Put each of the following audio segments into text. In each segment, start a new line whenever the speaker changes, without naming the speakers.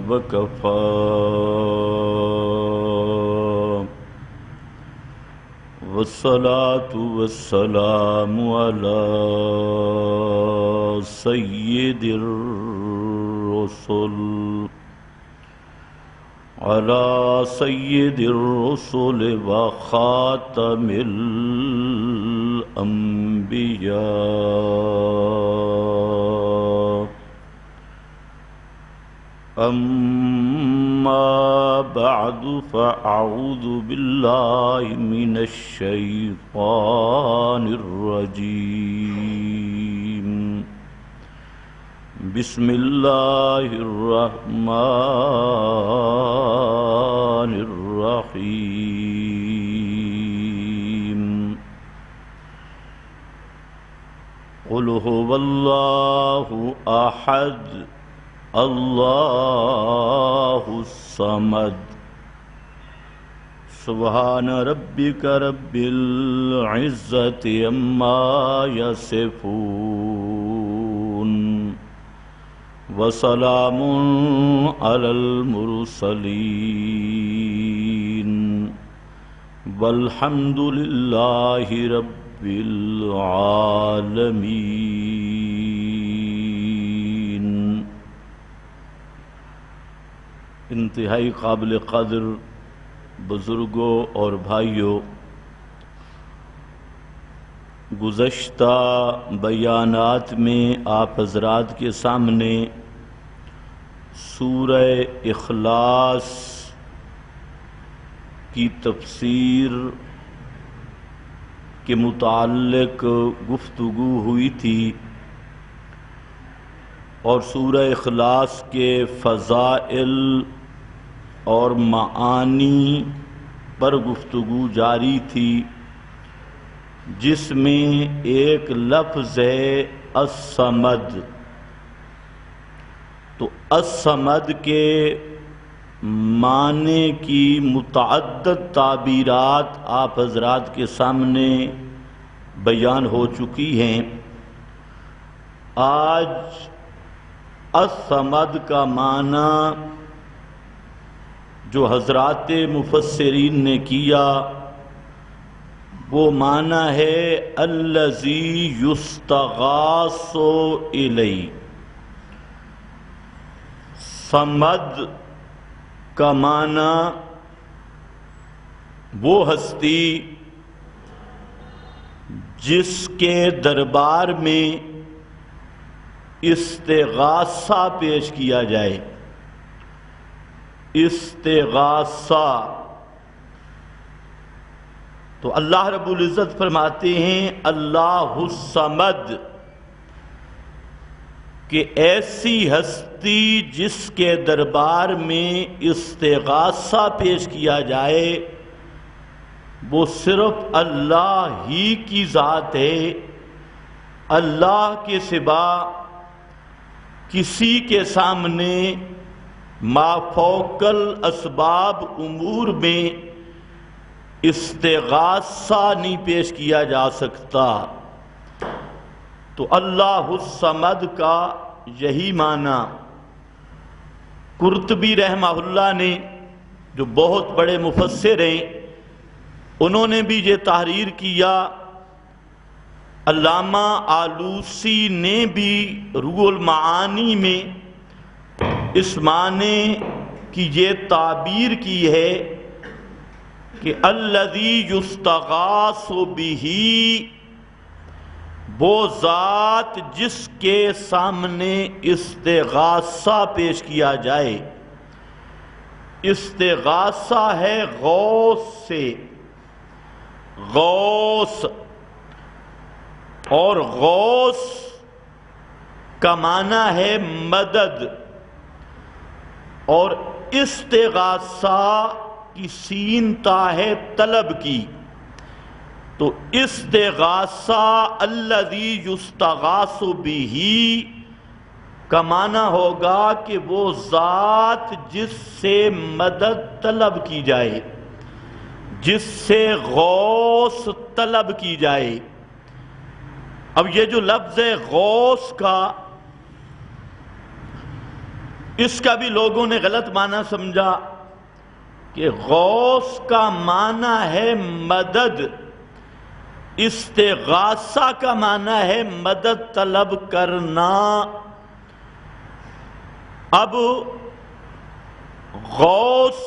وكفى والصلاة والسلام على سيد الرسل وخاتم الأنبياء. أما بعد فأعوذ بالله من الشيطان الرجيم. بسم الله الرحمن الرحيم. قل هو الله أحد اللہ الصمد. سبحان ربک رب العزت عما یصفون وسلام علی المرسلین والحمد للہ رب العالمین. انتہائی قابل قدر بزرگوں اور بھائیوں، گزشتہ بیانات میں آپ حضرات کے سامنے سورہ اخلاص کی تفسیر کے متعلق گفتگو ہوئی تھی اور سورہ اخلاص کے فضائل اور معانی پر گفتگو جاری تھی، جس میں ایک لفظ ہے الصمد. تو الصمد کے معنی کی متعدد تعبیرات آپ حضرات کے سامنے بیان ہو چکی ہیں. آج الصمد کا معنی جو حضرات مفسرین نے کیا وہ معنی ہے الذی یستغاث الیہ. صمد کا معنی وہ ہستی جس کے دربار میں استغاثہ پیش کیا جائے. استغاثہ تو اللہ رب العزت فرماتے ہیں اللہ الصمد کہ ایسی ہستی جس کے دربار میں استغاثہ پیش کیا جائے وہ صرف اللہ ہی کی ذات ہے. اللہ کے سوا کسی کے سامنے ما فوق الاسباب امور میں استغاثہ نہیں پیش کیا جا سکتا. تو اللہ الصمد کا یہی معنی قرطبی رحمہ اللہ نے جو بہت بڑے مفسر ہیں انہوں نے بھی یہ تحریر کیا. علامہ آلوسی نے بھی روح المعانی میں اس معنی کی یہ تعبیر کی ہے کہ الذی یستغاث بہ، وہ ذات جس کے سامنے استغاثہ پیش کیا جائے. استغاثہ ہے غوث سے، غوث، اور غوث کا معنی ہے مدد، اور استغاثہ کی سین تا ہے طلب کی. تو استغاثہ الذی یستغاث بہ کا معنی ہوگا کہ وہ ذات جس سے مدد طلب کی جائے، جس سے غوث طلب کی جائے. اب یہ جو لفظ ہے غوث کا، اس کا بھی لوگوں نے غلط معنی سمجھا کہ غوث کا معنی ہے مدد، استغاثہ کا معنی ہے مدد طلب کرنا۔ اب غوث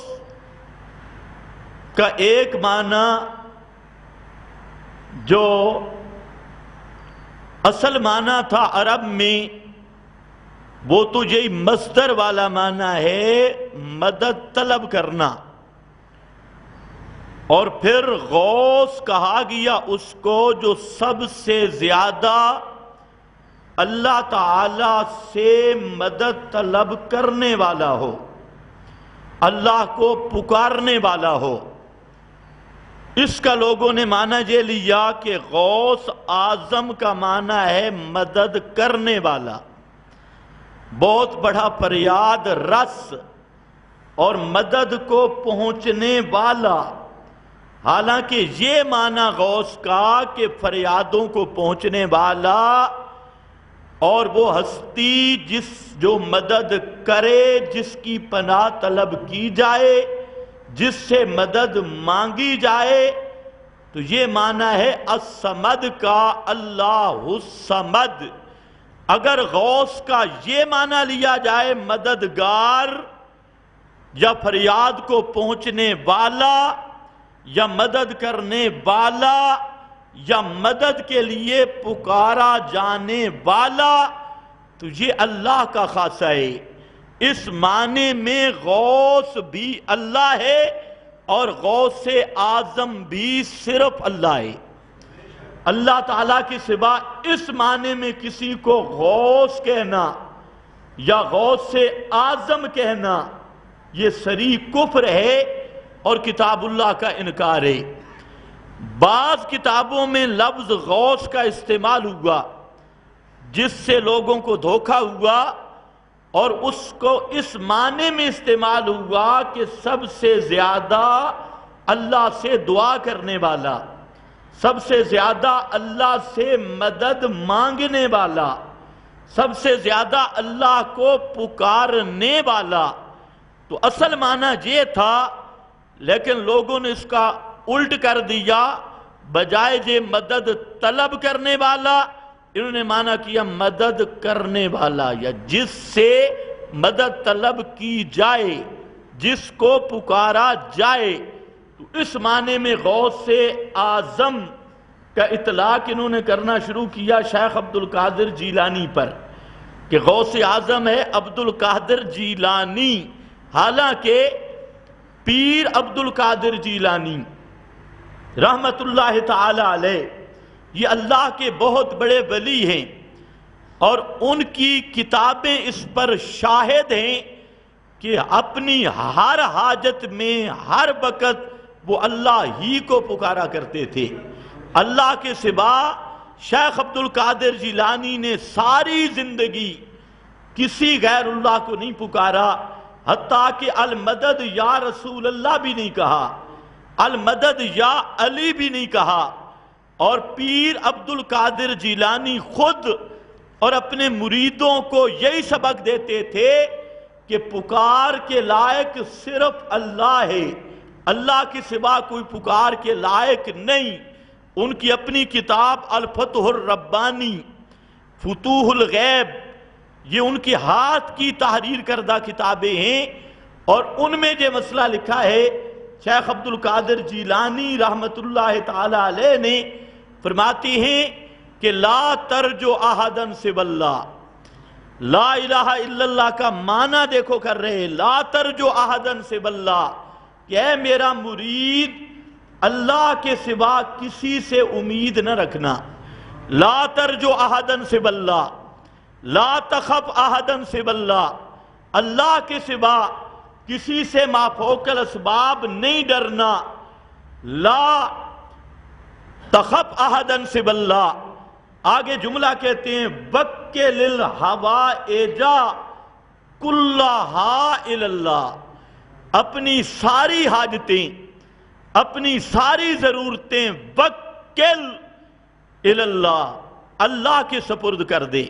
کا ایک معنی جو اصل معنی تھا عرب میں، وہ تو یہی مصدر والا معنی ہے مدد طلب کرنا، اور پھر غوث کہا گیا اس کو جو سب سے زیادہ اللہ تعالی سے مدد طلب کرنے والا ہو، اللہ کو پکارنے والا ہو۔ اس کا لوگوں نے معنی یہ لیا کہ غوث اعظم کا معنی ہے مدد کرنے والا، بہت بڑا فریاد رس اور مدد کو پہنچنے والا۔ حالانکہ یہ معنی غوث کا کہ فریادوں کو پہنچنے والا، اور وہ ہستی جو مدد کرے، جس کی پناہ طلب کی جائے، جس سے مدد مانگی جائے، تو یہ معنی ہے الصمد کا، اللہ الصمد۔ اگر غوث کا یہ معنی لیا جائے مددگار یا فریاد کو پہنچنے والا یا مدد کرنے والا یا مدد کے لیے پکارا جانے والا، تو یہ اللہ کا خاصہ ہے۔ اس معنی میں غوث بھی اللہ ہے اور غوث اعظم بھی صرف اللہ ہے۔ اللہ تعالیٰ کے سوا اس معنی میں کسی کو غوث کہنا یا غوث اعظم کہنا یہ صریح کفر ہے اور کتاب اللہ کا انکار ہے۔ بعض کتابوں میں لفظ غوث کا استعمال ہوا جس سے لوگوں کو دھوکہ ہوا، اور اس کو اس معنی میں استعمال ہوا کہ سب سے زیادہ اللہ سے دعا کرنے والا، سب سے زیادہ اللہ سے مدد مانگنے والا، سب سے زیادہ اللہ کو پکارنے والا۔ تو اصل معنی یہ تھا، لیکن لوگوں نے اس کا الٹ کر دیا، بجائے یہ مدد طلب کرنے والا انہوں نے معنی کیا مدد کرنے والا، یا جس سے مدد طلب کی جائے، جس کو پکارا جائے۔ تو اس معنی میں غوث اعظم کا اطلاق انہوں نے کرنا شروع کیا شیخ عبد القادر جیلانی پر، کہ غوث اعظم ہے عبد القادر جیلانی۔ حالانکہ پیر عبد القادر جیلانی رحمت اللہ تعالی علیہ یہ اللہ کے بہت بڑے ولی ہیں، اور ان کی کتابیں اس پر شاہد ہیں کہ اپنی ہر حاجت میں ہر وقت وہ اللہ ہی کو پکارا کرتے تھے۔ اللہ کے سوا شیخ عبد القادر جیلانی نے ساری زندگی کسی غیر اللہ کو نہیں پکارا، حتیٰ کہ المدد یا رسول اللہ بھی نہیں کہا، المدد یا علی بھی نہیں کہا۔ اور پیر عبد القادر جیلانی خود اور اپنے مریدوں کو یہی سبق دیتے تھے کہ پکار کے لائق صرف اللہ ہے، اللہ کے سوا کوئی پکار کے لائق نہیں۔ ان کی اپنی کتاب الفتح الربانی، فتوح الغیب، یہ ان کے ہاتھ کی تحریر کردہ کتابیں ہیں، اور ان میں یہ مسئلہ لکھا ہے شیخ عبد القادر جیلانی رحمت اللہ تعالی علیہ نے فرماتے ہیں کہ لا ترجو احدن سوی اللہ، لا الہ الا اللہ کا معنی دیکھو کر رہے، لا ترجو احدن سوی اللہ، کہ اے میرا مرید اللہ کے سوا کسی سے امید نہ رکھنا، لا ترجو احدن سوی اللہ، لا تخف احدن سوی اللہ، اللہ کے سوا کسی سے ما فوق الاسباب نہیں ڈرنا، لا تخف احدن سوی اللہ۔ آگے جملہ کہتے ہیں وَكِّلِ الْحَوَائِجَ كُلَّهَا إِلَى اللَّهِ، اپنی ساری حاجتیں، اپنی ساری ضرورتیں وَكِّلْ إِلَى اللَّهِ، اللہ کے سپرد کر دے۔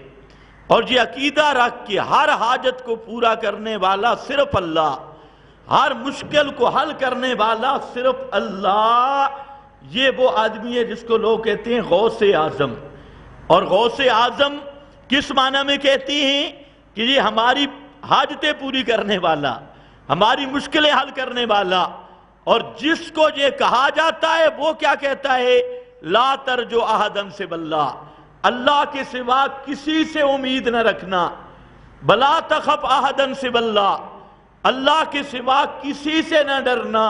اور یہ عقیدہ رکھ کے ہر حاجت کو پورا کرنے والا صرف اللہ، ہر مشکل کو حل کرنے والا صرف اللہ، یہ وہ آدمی ہے جس کو لوگ کہتے ہیں غوث اعظم۔ اور غوث اعظم کس معنی میں کہتی ہیں کہ یہ ہماری حاجتیں پوری کرنے والا، ہماری مشکلیں حل کرنے والا۔ اور جس کو یہ کہا جاتا ہے وہ کیا کہتا ہے؟ لا ترجو احدا سوی اللہ، اللہ کے سوا کسی سے امید نہ رکھنا، بلا تخف احدا سوی اللہ، اللہ کے سوا کسی سے نہ ڈرنا،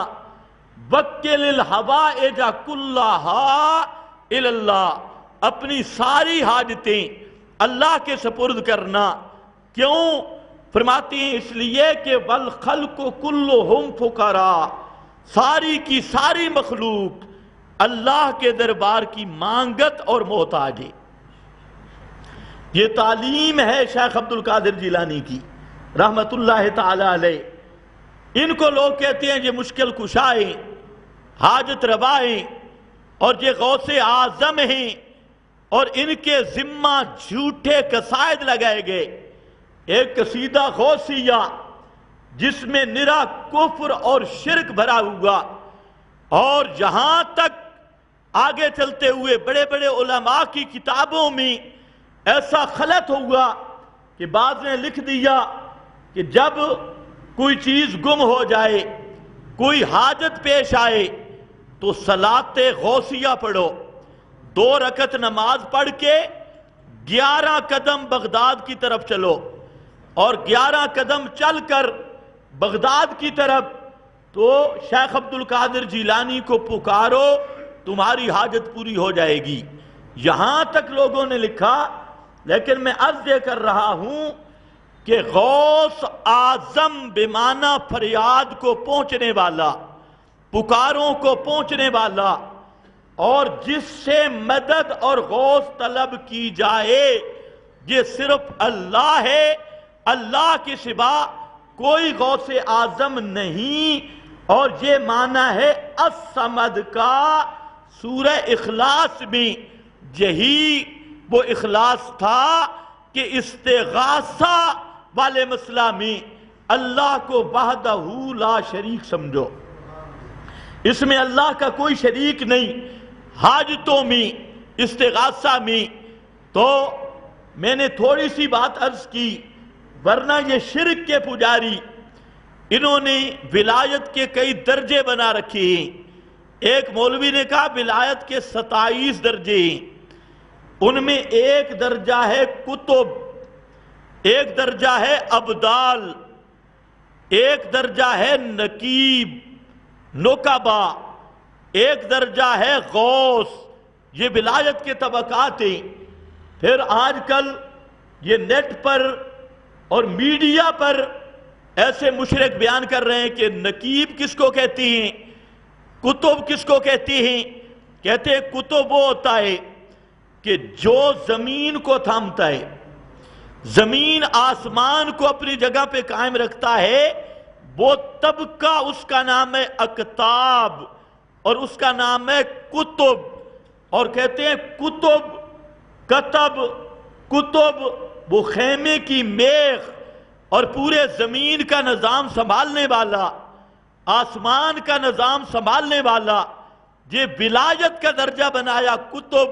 وکل الحوائج کلھا الی اللہ، اپنی ساری حاجتیں اللہ کے سپرد کرنا۔ کیوں؟ فرماتی ہیں اس لیے کہ والخلق کلھم فقراء، ساری کی ساری مخلوق اللہ کے دربار کی مانگت اور محتاج ہے۔ یہ تعلیم ہے شیخ عبد القادر جیلانی کی رحمت اللہ تعالی علیہ۔ ان کو لوگ کہتے ہیں یہ مشکل کشائیں، حاجت روائیں، اور یہ غوث اعظم ہیں، اور ان کے ذمہ جھوٹے قصائد لگائے گئے۔ ایک قصیدہ غوثیہ جس میں نرا کفر اور شرک بھرا ہوا، اور یہاں تک آگے چلتے ہوئے بڑے بڑے علماء کی کتابوں میں ایسا خلط ہوا کہ بعض نے لکھ دیا کہ جب کوئی چیز گم ہو جائے، کوئی حاجت پیش آئے تو صلاۃ غوثیہ پڑھو، 2 رکعت نماز پڑھ کے 11 قدم بغداد کی طرف چلو، اور 11 قدم چل کر بغداد کی طرف تو شیخ عبد القادر جیلانی کو پکارو، تمہاری حاجت پوری ہو جائے گی۔ یہاں تک لوگوں نے لکھا، لیکن میں عرض یہ کر رہا ہوں کہ غوث اعظم بمعنی فریاد کو پہنچنے والا، پکاروں کو پہنچنے والا، اور جس سے مدد اور غوث طلب کی جائے یہ صرف اللہ ہے، اللہ کے سوا کوئی غوث اعظم نہیں۔ اور یہ معنی ہے الصمد کا۔ سورہ اخلاص میں یہی وہ اخلاص تھا کہ استغاثہ والے مسئلہ میں اللہ کو وحدہ لا شریک سمجھو، اس میں اللہ کا کوئی شریک نہیں، حاجتوں میں، استغاثہ میں۔ تو میں نے تھوڑی سی بات عرض کی، ورنہ یہ شرک کے پجاری انہوں نے ولایت کے کئی درجے بنا رکھے ہیں۔ ایک مولوی نے کہا ولایت کے 27 درجے ہیں، ان میں ایک درجہ ہے کتب، ایک درجہ ہے ابدال، ایک درجہ ہے نقیب نقبہ، ایک درجہ ہے غوث۔ یہ ولایت کے طبقات ہیں۔ پھر آج کل یہ نیٹ پر اور میڈیا پر ایسے مشرک بیان کر رہے ہیں کہ نقیب کس کو کہتی ہیں، کتب کس کو کہتی ہیں۔ کہتے ہیں کتب وہ ہوتا ہے کہ جو زمین کو تھامتا ہے، زمین آسمان کو اپنی جگہ پہ قائم رکھتا ہے، وہ طبقہ اس کا نام ہے اکتاب، اور اس کا نام ہے کتب۔ اور کہتے ہیں کتب، کتب، کتب وہ خیمے کی میخ اور پورے زمین کا نظام سنبھالنے والا، آسمان کا نظام سنبھالنے والا۔ یہ ولایت کا درجہ بنایا کتب،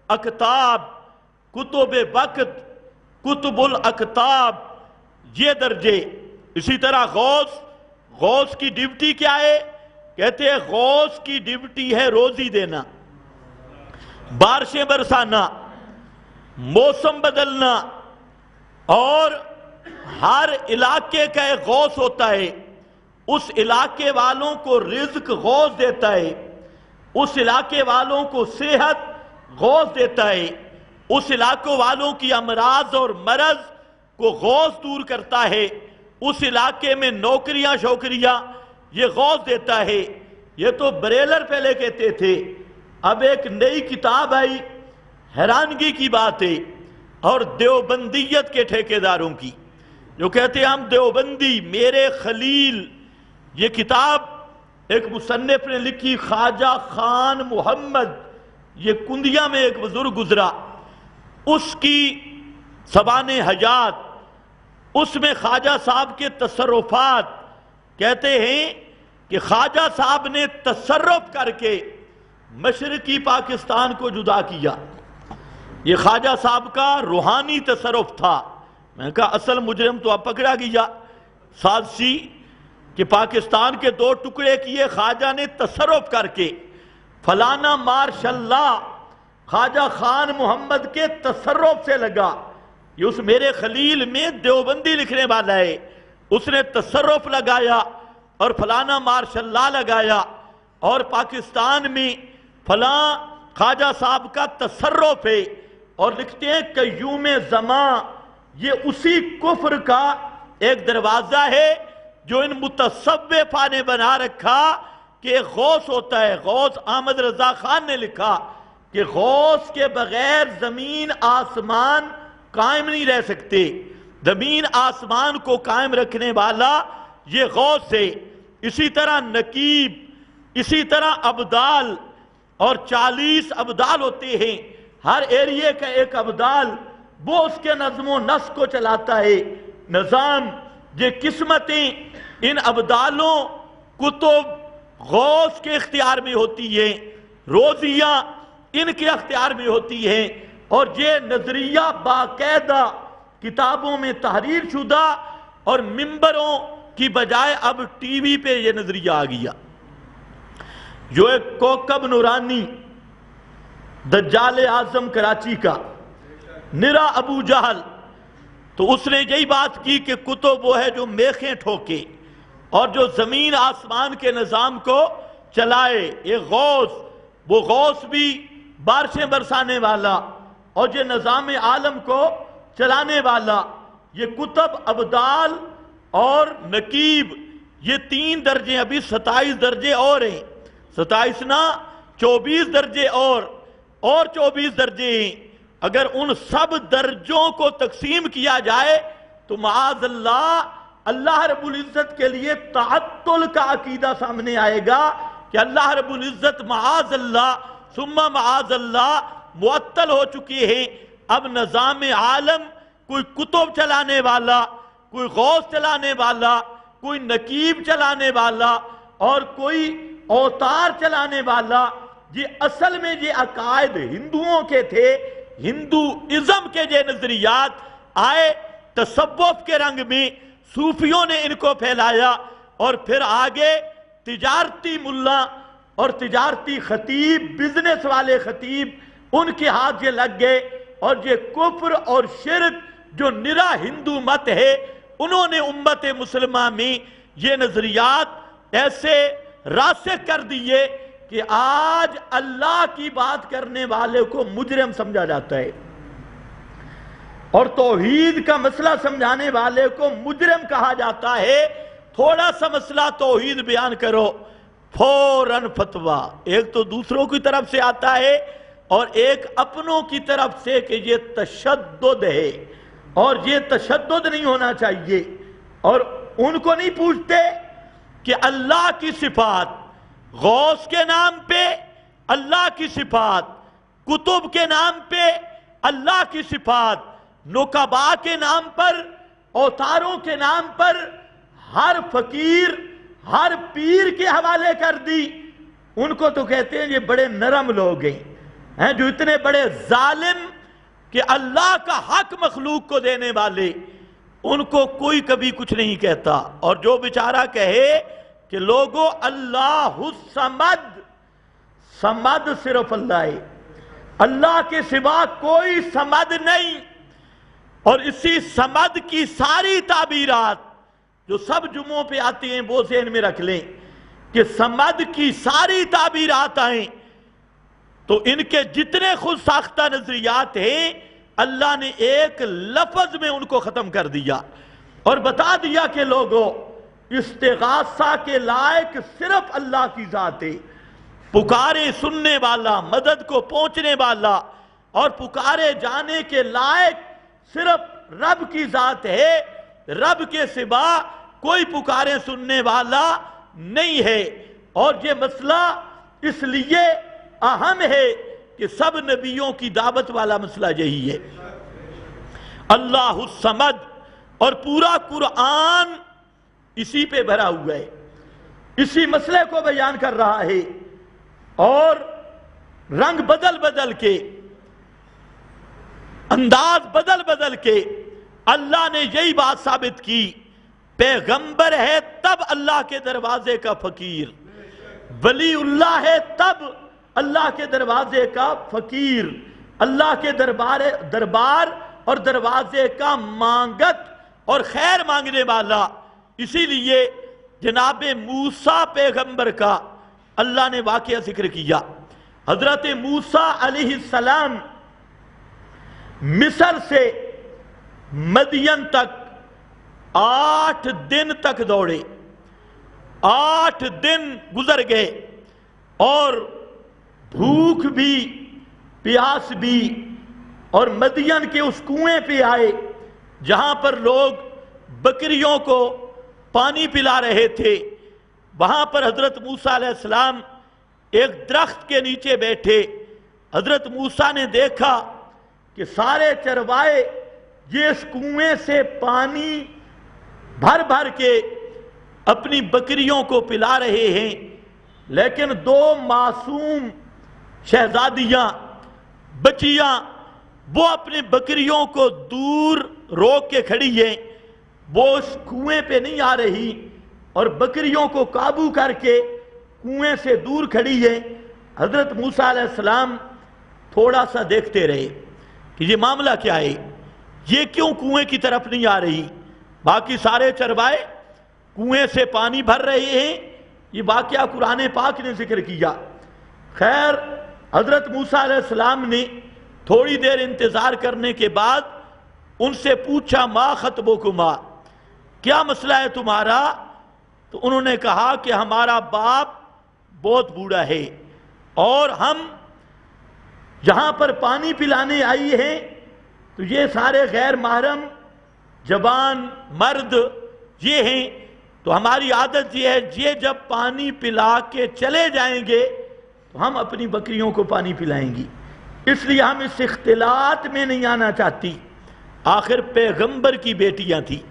اکتاب، کتب وقت، کتب الاکتاب، یہ درجے۔ اسی طرح غوث، غوث کی ڈیوٹی کیا ہے؟ کہتے ہیں غوث کی ڈیوٹی ہے روزی دینا، بارشیں برسانا، موسم بدلنا، اور ہر علاقے کا ایک غوث ہوتا ہے، اس علاقے والوں کو رزق غوث دیتا ہے، اس علاقے والوں کو صحت غوث دیتا ہے، اس علاقوں والوں کی امراض اور مرض کو غوث دور کرتا ہے، اس علاقے میں نوکریاں شوکریاں یہ غوث دیتا ہے۔ یہ تو بریلر پہلے کہتے تھے، اب ایک نئی کتاب آئی، حیرانگی کی بات ہے، اور دیوبندیت کے ٹھیکیداروں کی، جو کہتے ہیں ہم دیوبندی، میرے خلیل۔ یہ کتاب ایک مصنف نے لکھی، خواجہ خان محمد، یہ کندیا میں ایک بزرگ گزرا، اس کی سبان حیات، اس میں خواجہ صاحب کے تصرفات کہتے ہیں کہ خواجہ صاحب نے تصرف کر کے مشرقی پاکستان کو جدا کیا۔ یہ خواجہ صاحب کا روحانی تصرف تھا۔ میں نے کہا اصل مجرم تو اب پکڑا گیا، سازشی کہ پاکستان کے 2 ٹکڑے کیے خواجہ نے تصرف کر کے۔ فلانا مارشاء اللہ خواجہ خان محمد کے تصرف سے لگا۔ یہ اس میرے خلیل میں دیوبندی لکھنے والا ہے، اس نے تصرف لگایا اور فلانا مارشاء اللہ لگایا، اور پاکستان میں فلاں خواجہ صاحب کا تصرف ہے، اور لکھتے ہیں قیوم زمان۔ یہ اسی کفر کا ایک دروازہ ہے جو ان متصوفہ نے بنا رکھا کہ ایک غوث ہوتا ہے۔ غوث احمد رضا خان نے لکھا کہ غوث کے بغیر زمین آسمان قائم نہیں رہ سکتے، زمین آسمان کو قائم رکھنے والا یہ غوث ہے۔ اسی طرح نقیب، اسی طرح ابدال، اور 40 ابدال ہوتے ہیں، ہر ایریے کا ایک ابدال، وہ اس کے نظم و نسق کو چلاتا ہے۔ نظام، یہ قسمتیں ان ابدالوں، کتب غوث کے اختیار میں ہوتی ہیں، روزیاں ان کے اختیار میں ہوتی ہیں، اور یہ نظریہ باقاعدہ کتابوں میں تحریر شدہ، اور ممبروں کی بجائے اب ٹی وی پہ یہ نظریہ آ گیا۔ جو ایک کوکب نورانی دجال اعظم کراچی کا، نرا ابو جہل، تو اس نے یہی بات کی کہ کتب وہ ہے جو میخیں ٹھوکے اور جو زمین آسمان کے نظام کو چلائے۔ یہ غوث، وہ غوث بھی بارشیں برسانے والا اور یہ نظام عالم کو چلانے والا۔ یہ کتب، ابدال اور نقیب، یہ 3 درجے، ابھی 27 درجے اور ہیں، 27 نہ 24 درجے اور 24 درجے ہیں۔ اگر ان سب درجوں کو تقسیم کیا جائے تو معاذ اللہ، اللہ رب العزت کے لیے تعطل کا عقیدہ سامنے آئے گا کہ اللہ رب العزت معاذ اللہ ثم معاذ اللہ معطل ہو چکے ہیں۔ اب نظام عالم کوئی کتب چلانے والا، کوئی غوث چلانے والا، کوئی نقیب چلانے والا اور کوئی اوتار چلانے والا، یہ اصل میں یہ عقائد ہندوؤں کے تھے۔ ہندوازم کے یہ نظریات آئے تصوف کے رنگ میں، صوفیوں نے ان کو پھیلایا، اور پھر آگے تجارتی ملا اور تجارتی خطیب، بزنس والے خطیب، ان کے ہاتھ یہ لگ گئے، اور یہ کفر اور شرک جو نرا ہندو مت ہے، انہوں نے امت مسلمہ میں یہ نظریات ایسے راسخ کر دیے کہ آج اللہ کی بات کرنے والے کو مجرم سمجھا جاتا ہے، اور توحید کا مسئلہ سمجھانے والے کو مجرم کہا جاتا ہے۔ تھوڑا سا مسئلہ توحید بیان کرو، فوراً فتویٰ، ایک تو دوسروں کی طرف سے آتا ہے اور ایک اپنوں کی طرف سے کہ یہ تشدد ہے اور یہ تشدد نہیں ہونا چاہیے، اور ان کو نہیں پوچھتے کہ اللہ کی صفات، غوث کے نام پہ اللہ کی صفات، کتب کے نام پہ اللہ کی صفات، نقبا کے نام پر، اوتاروں کے نام پر ہر فقیر، ہر پیر کے حوالے کر دی۔ ان کو تو کہتے ہیں یہ بڑے نرم لوگ ہیں جو اتنے بڑے ظالم کہ اللہ کا حق مخلوق کو دینے والے، ان کو کوئی کبھی کچھ نہیں کہتا۔ اور جو بیچارہ کہے کہ لوگوں اللہ الصمد، صمد صرف اللہ ہے، اللہ کے سوا کوئی صمد نہیں، اور اسی صمد کی ساری تعبیرات جو سب جمعوں پہ آتی ہیں وہ ذہن میں رکھ لیں کہ صمد کی ساری تعبیرات آئیں تو ان کے جتنے خود ساختہ نظریات ہیں اللہ نے ایک لفظ میں ان کو ختم کر دیا اور بتا دیا کہ لوگوں استغاثہ کے لائق صرف اللہ کی ذات ہے، پکارے سننے والا، مدد کو پہنچنے والا اور پکارے جانے کے لائق صرف رب کی ذات ہے، رب کے سوا کوئی پکارے سننے والا نہیں ہے۔ اور یہ مسئلہ اس لیے اہم ہے کہ سب نبیوں کی دعوت والا مسئلہ یہی ہے، اللہ الصمد، اور پورا قرآن اسی پہ بھرا ہوا ہے، اسی مسئلے کو بیان کر رہا ہے، اور رنگ بدل بدل کے، انداز بدل بدل کے اللہ نے یہی بات ثابت کی، پیغمبر ہے تب اللہ کے دروازے کا فقیر، ولی اللہ ہے تب اللہ کے دروازے کا فقیر، اللہ کے دربار اور دروازے کا مانگت اور خیر مانگنے والا۔ اسی لیے جناب موسیٰ پیغمبر کا اللہ نے واقعہ ذکر کیا۔ حضرت موسیٰ علیہ السلام مصر سے مدین تک 8 دن تک دوڑے، 8 دن گزر گئے، اور بھوک بھی پیاس بھی، اور مدین کے اس کنویں پہ آئے جہاں پر لوگ بکریوں کو پانی پلا رہے تھے۔ وہاں پر حضرت موسیٰ علیہ السلام ایک درخت کے نیچے بیٹھے۔ حضرت موسیٰ نے دیکھا کہ سارے چروائے یہ اس کنویں سے پانی بھر بھر کے اپنی بکریوں کو پلا رہے ہیں، لیکن 2 معصوم شہزادیاں، بچیاں، وہ اپنی بکریوں کو دور روک کے کھڑی ہیں، وہ اس کنویں پہ نہیں آ رہی، اور بکریوں کو قابو کر کے کنویں سے دور کھڑی ہے۔ حضرت موسیٰ علیہ السلام تھوڑا سا دیکھتے رہے کہ یہ معاملہ کیا ہے، یہ کیوں کنویں کی طرف نہیں آ رہی؟ باقی سارے چروائے کنویں سے پانی بھر رہے ہیں، یہ واقعہ قرآن پاک نے ذکر کیا۔ خیر، حضرت موسیٰ علیہ السلام نے تھوڑی دیر انتظار کرنے کے بعد ان سے پوچھا، ما خطبکما، کیا مسئلہ ہے تمہارا؟ تو انہوں نے کہا کہ ہمارا باپ بہت بوڑھا ہے، اور ہم جہاں پر پانی پلانے آئی ہیں تو یہ سارے غیر محرم جوان مرد یہ ہیں، تو ہماری عادت یہ ہے یہ جب پانی پلا کے چلے جائیں گے تو ہم اپنی بکریوں کو پانی پلائیں گی، اس لیے ہم اس اختلاط میں نہیں آنا چاہتی۔ آخر پیغمبر کی بیٹیاں تھیں،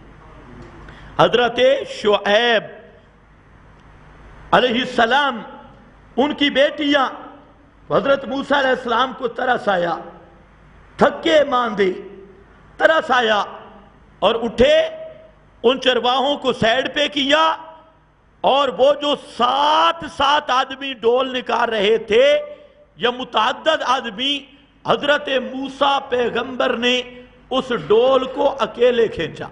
حضرت شعیب علیہ السلام، ان کی بیٹیاں۔ حضرت موسیٰ علیہ السلام کو ترس آیا، تھکے ماندے ترس آیا، اور اٹھے، ان چرواہوں کو سائیڈ پہ کیا، اور وہ جو 7 آدمی ڈول نکال رہے تھے یا متعدد آدمی، حضرت موسیٰ پیغمبر نے اس ڈول کو اکیلے کھینچا۔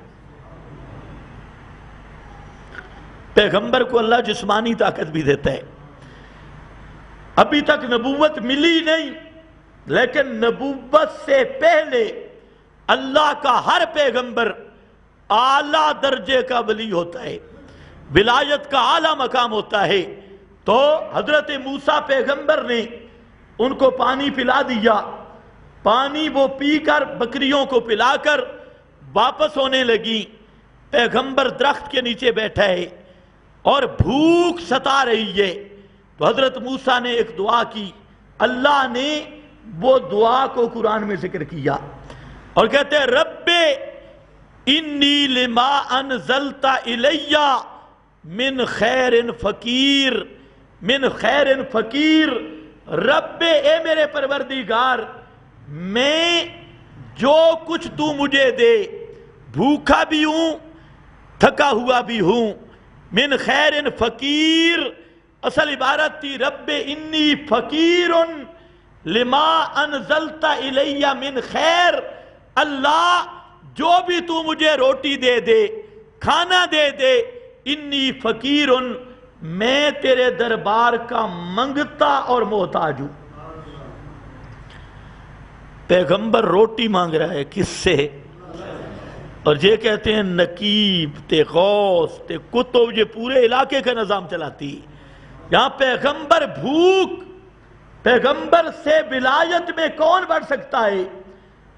پیغمبر کو اللہ جسمانی طاقت بھی دیتا ہے، ابھی تک نبوت ملی نہیں، لیکن نبوت سے پہلے اللہ کا ہر پیغمبر اعلیٰ درجے کا ولی ہوتا ہے، ولایت کا اعلیٰ مقام ہوتا ہے۔ تو حضرت موسیٰ پیغمبر نے ان کو پانی پلا دیا، پانی وہ پی کر بکریوں کو پلا کر واپس ہونے لگی۔ پیغمبر درخت کے نیچے بیٹھا ہے اور بھوک ستا رہی ہے، تو حضرت موسیٰ نے ایک دعا کی، اللہ نے وہ دعا کو قرآن میں ذکر کیا اور کہتے ہیں، رب انی لما انزلت الی من خیر فقیر، من خیر فقیر، رب اے میرے پروردگار، میں جو کچھ تو مجھے دے، بھوکا بھی ہوں تھکا ہوا بھی ہوں، من خیر فقیر، اصل عبارت تھی رب انی فقیر لما انزلت الی من خیر، اللہ جو بھی تو مجھے روٹی دے دے، کھانا دے دے، انی فقیر، میں تیرے دربار کا منگتا اور محتاج ہوں۔ پیغمبر روٹی مانگ رہا ہے کس سے؟ اور یہ کہتے ہیں نقیب تے غوث تے کتب، یہ پورے علاقے کا نظام چلاتی۔ یہاں پیغمبر بھوک، پیغمبر سے ولایت میں کون بڑھ سکتا ہے؟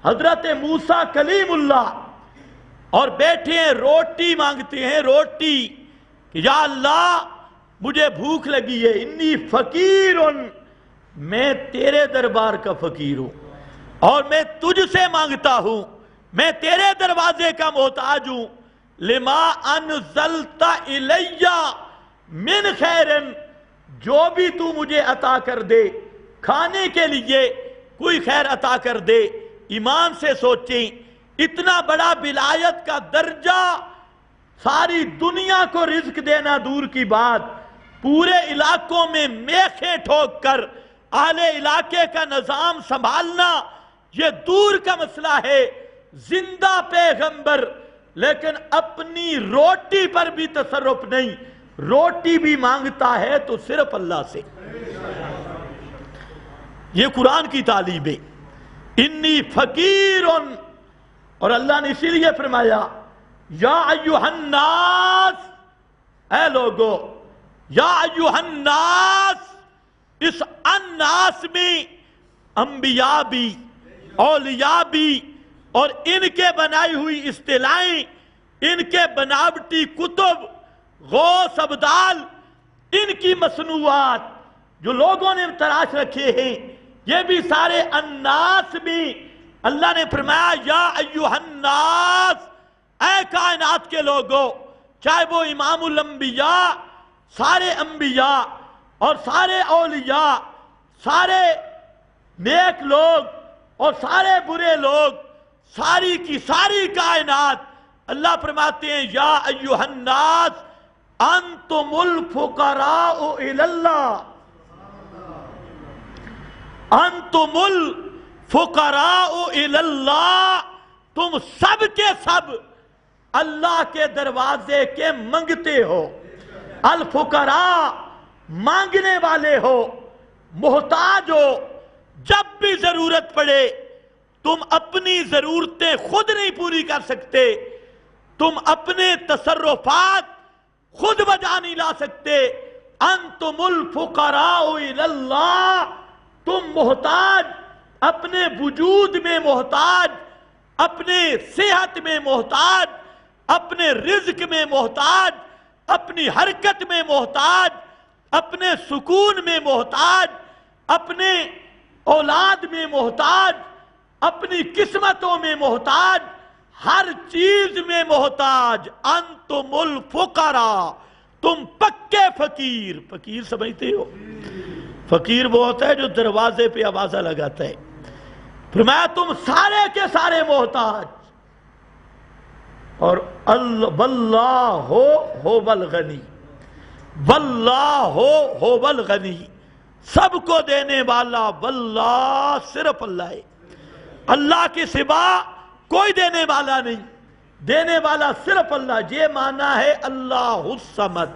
حضرت موسیٰ کلیم اللہ، اور بیٹھے ہیں روٹی مانگتے ہیں، روٹی، کہ یا اللہ مجھے بھوک لگی ہے، انی فقیر، میں تیرے دربار کا فقیر ہوں اور میں تجھ سے مانگتا ہوں میں تیرے دروازے کا محتاج ہوں، لما انزلت الیہ من خیرن، جو بھی تو مجھے عطا کر دے، کھانے کے لیے کوئی خیر عطا کر دے۔ ایمان سے سوچیں، اتنا بڑا ولایت کا درجہ، ساری دنیا کو رزق دینا دور کی بات، پورے علاقوں میں میخیں ٹھوک کر اہل علاقے کا نظام سنبھالنا یہ دور کا مسئلہ ہے۔ زندہ پیغمبر، لیکن اپنی روٹی پر بھی تصرف نہیں، روٹی بھی مانگتا ہے تو صرف اللہ سے۔ یہ قرآن کی تعلیم ہے، انی فقیر، اور اللہ نے اسی لیے فرمایا یا ایھا الناس، اے لوگو، یا ایھا الناس، اس الناس میں انبیاء بھی، اولیاء بھی، اور ان کے بنائی ہوئی اصطلاحیں، ان کے بناوٹی کتب، غوث ابدال، ان کی مصنوعات جو لوگوں نے تراش رکھے ہیں، یہ بھی سارے الناس میں اللہ نے فرمایا یا ایھا الناس، اے کائنات کے لوگوں، چاہے وہ امام الانبیاء، سارے انبیاء اور سارے اولیاء، سارے نیک لوگ اور سارے برے لوگ، ساری کی ساری کائنات، اللہ فرماتے ہیں یا ایھا الناس انتم الفقراء الی اللہ، انتم الفقراء الی اللہ، تم سب کے سب اللہ کے دروازے کے منگتے ہو، الفقراء، مانگنے والے ہو، محتاج ہو۔ جب بھی ضرورت پڑے، تم اپنی ضرورتیں خود نہیں پوری کر سکتے، تم اپنے تصرفات خود بجا نہیں لا سکتے، انتم الفقراء الی اللہ، تم محتاج، اپنے وجود میں محتاج، اپنے صحت میں محتاج، اپنے رزق میں محتاج، اپنی حرکت میں محتاج، اپنے سکون میں محتاج، اپنے اولاد میں محتاج، اپنی قسمتوں میں محتاج، ہر چیز میں محتاج۔ انتم الفقراء، تم پکے فقیر۔ فقیر سمجھتے ہو؟ فقیر وہ ہوتا ہے جو دروازے پہ آوازہ لگاتا ہے۔ فرمایا تم سارے کے سارے محتاج، اور واللہ هو الغنی، واللہ هو الغنی، سب کو دینے والا واللہ صرف اللہ ہے، اللہ کے سوا کوئی دینے والا نہیں، دینے والا صرف اللہ۔ یہ معنی ہے اللہ الصمد،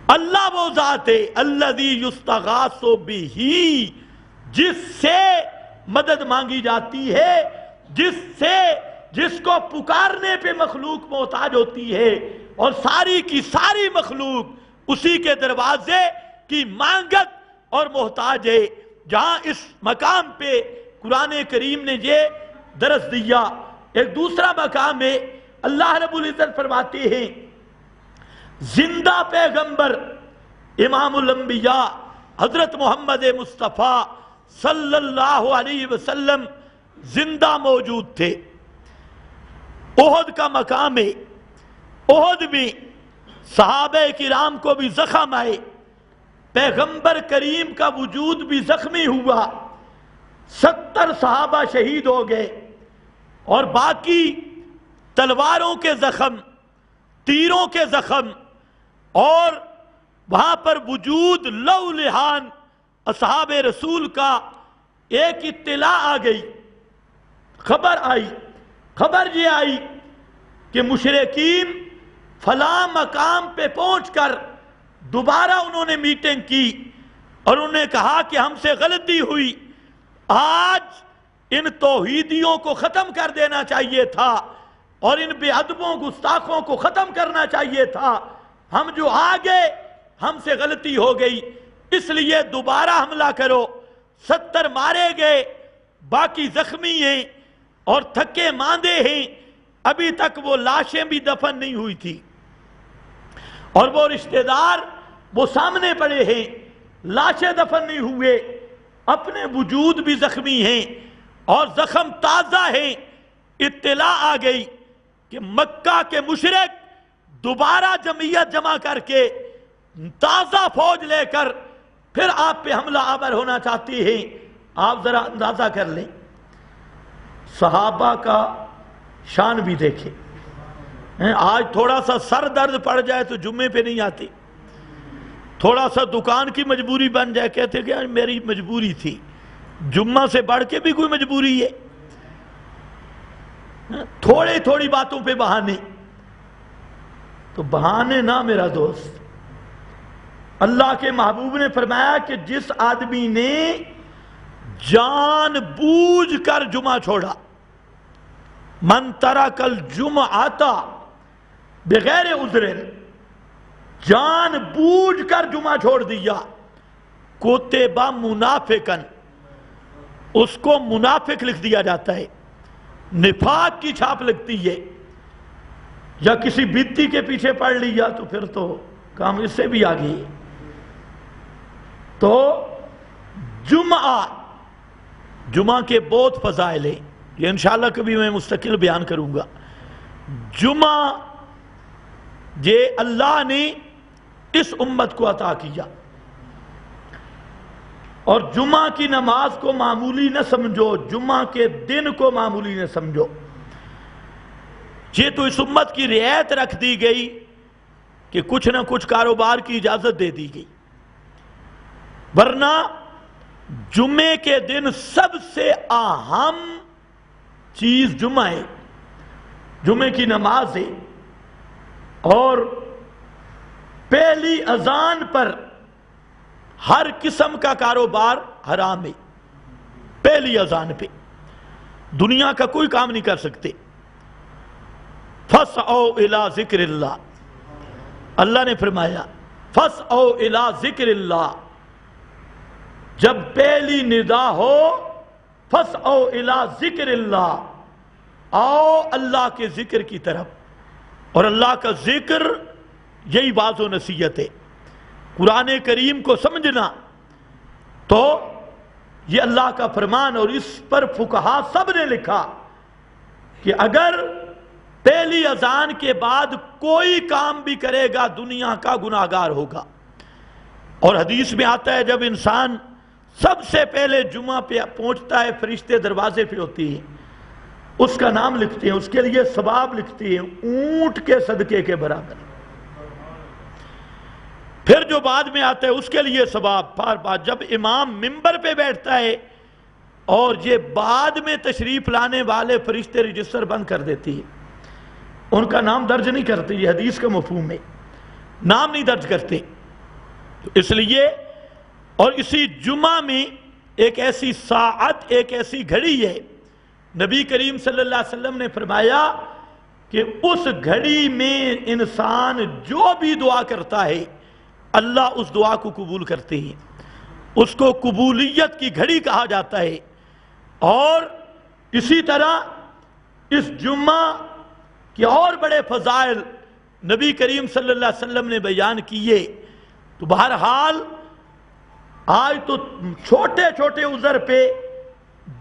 اللہ وہ ذات ہے الذی یستغاث بہ، جس سے مدد مانگی جاتی ہے، جس کو پکارنے پہ مخلوق محتاج ہوتی ہے، اور ساری کی ساری مخلوق اسی کے دروازے کی مانگت اور محتاج ہے۔ جہاں اس مقام پہ قرآن کریم نے یہ درس دیا، ایک دوسرا مقام ہے، اللہ رب العزت فرماتے ہیں زندہ پیغمبر امام الانبیاء حضرت محمد مصطفیٰ صلی اللہ علیہ وسلم زندہ موجود تھے۔ احد کا مقام ہے، احد میں صحابہ کرام کو بھی زخم آئے، پیغمبر کریم کا وجود بھی زخمی ہوا، 70 صحابہ شہید ہو گئے، اور باقی تلواروں کے زخم، تیروں کے زخم، اور وہاں پر وجود لو لہان اصحاب رسول کا ایک اطلاع آ گئی، خبر یہ آئی کہ مشرکین فلاں مقام پہ پہنچ کر دوبارہ انہوں نے میٹنگ کی اور انہوں نے کہا کہ ہم سے غلطی ہوئی، آج ان توحیدیوں کو ختم کر دینا چاہیے تھا اور ان بے ادبوں گستاخوں کو ختم کرنا چاہیے تھا، ہم جو آگے ہم سے غلطی ہو گئی، اس لیے دوبارہ حملہ کرو۔ 70 مارے گئے، باقی زخمی ہیں اور تھکے ماندے ہیں، ابھی تک وہ لاشیں بھی دفن نہیں ہوئی تھی، اور وہ رشتہ دار وہ سامنے پڑے ہیں، لاشیں دفن نہیں ہوئے، اپنے وجود بھی زخمی ہیں اور زخم تازہ ہیں۔ اطلاع آ گئی کہ مکہ کے مشرک دوبارہ جمعیت جمع کر کے تازہ فوج لے کر پھر آپ پہ حملہ آور ہونا چاہتی ہیں، آپ ذرا اندازہ کر لیں۔ صحابہ کا شان بھی دیکھیں، آج تھوڑا سا سر درد پڑ جائے تو جمعے پہ نہیں آتی، تھوڑا سا دکان کی مجبوری بن جائے کہتے کہ میری مجبوری تھی، جمعہ سے بڑھ کے بھی کوئی مجبوری ہے؟ تھوڑی تھوڑی باتوں پہ بہانے، تو بہانے نہ میرا دوست۔ اللہ کے محبوب نے فرمایا کہ جس آدمی نے جان بوجھ کر جمعہ چھوڑا، من ترک الجمعۃ بغیر عذر، جان بوجھ کر جمعہ چھوڑ دیا، کتب منافقا، اس کو منافق لکھ دیا جاتا ہے، نفاق کی چھاپ لگتی ہے، یا کسی بدتی کے پیچھے پڑھ لیا تو پھر تو کام اس سے بھی آگے ہے۔ تو جمعہ کے بہت فضائل ہیں، یہ انشاءاللہ کبھی میں مستقل بیان کروں گا۔ جمعہ یہ اللہ نے اس امت کو عطا کیا، اور جمعہ کی نماز کو معمولی نہ سمجھو، جمعہ کے دن کو معمولی نہ سمجھو، یہ تو اس امت کی رعایت رکھ دی گئی کہ کچھ نہ کچھ کاروبار کی اجازت دے دی گئی، ورنہ جمعے کے دن سب سے اہم چیز جمعہ ہے، جمعے کی نماز ہے، اور پہلی اذان پر ہر قسم کا کاروبار حرام ہے، پہلی اذان پہ دنیا کا کوئی کام نہیں کر سکتے۔ فَاسْعَوْا إِلَىٰ ذِكْرِ اللَّهِ، اللہ نے فرمایا فَاسْعَوْا إِلَىٰ ذِكْرِ اللَّهِ، جب پہلی ندا ہو فَاسْعَوْا إِلَىٰ ذِكْرِ اللَّهِ، آؤ اللہ کے ذکر کی طرف، اور اللہ کا ذکر یہی باز و نصیحت ہے، قرآن کریم کو سمجھنا۔ تو یہ اللہ کا فرمان، اور اس پر فقہا سب نے لکھا کہ اگر پہلی اذان کے بعد کوئی کام بھی کرے گا دنیا کا گناہگار ہوگا، اور حدیث میں آتا ہے جب انسان سب سے پہلے جمعہ پہ پہنچتا ہے فرشتے دروازے پہ ہوتی ہیں، اس کا نام لکھتے ہیں، اس کے لیے ثواب لکھتے ہیں اونٹ کے صدقے کے برابر، پھر جو بعد میں آتا ہے اس کے لیے ثواب بار بار۔ جب امام منبر پہ بیٹھتا ہے اور یہ بعد میں تشریف لانے والے فرشتے رجسٹر بند کر دیتی ہے، ان کا نام درج نہیں کرتے، یہ حدیث کا مفہوم ہے، نام نہیں درج کرتے۔ اس لیے اور اسی جمعہ میں ایک ایسی ساعت، ایک ایسی گھڑی ہے، نبی کریم صلی اللہ علیہ وسلم نے فرمایا کہ اس گھڑی میں انسان جو بھی دعا کرتا ہے اللہ اس دعا کو قبول کرتے ہیں، اس کو قبولیت کی گھڑی کہا جاتا ہے۔ اور اسی طرح اس جمعہ کے اور بڑے فضائل نبی کریم صلی اللہ علیہ وسلم نے بیان کیے۔ تو بہرحال آج تو چھوٹے چھوٹے عذر پہ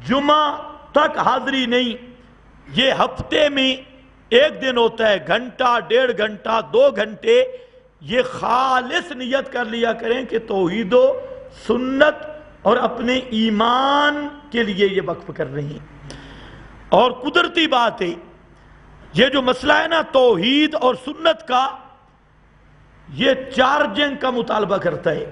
جمعہ تک حاضری نہیں، یہ ہفتے میں ایک دن ہوتا ہے، گھنٹہ، 1.5 گھنٹہ، 2 گھنٹے، یہ خالص نیت کر لیا کریں کہ توحید و سنت اور اپنے ایمان کے لیے یہ وقف کر رہے ہیں۔ اور قدرتی بات ہے یہ جو مسئلہ ہے نا توحید اور سنت کا، یہ چارجنگ کا مطالبہ کرتا ہے۔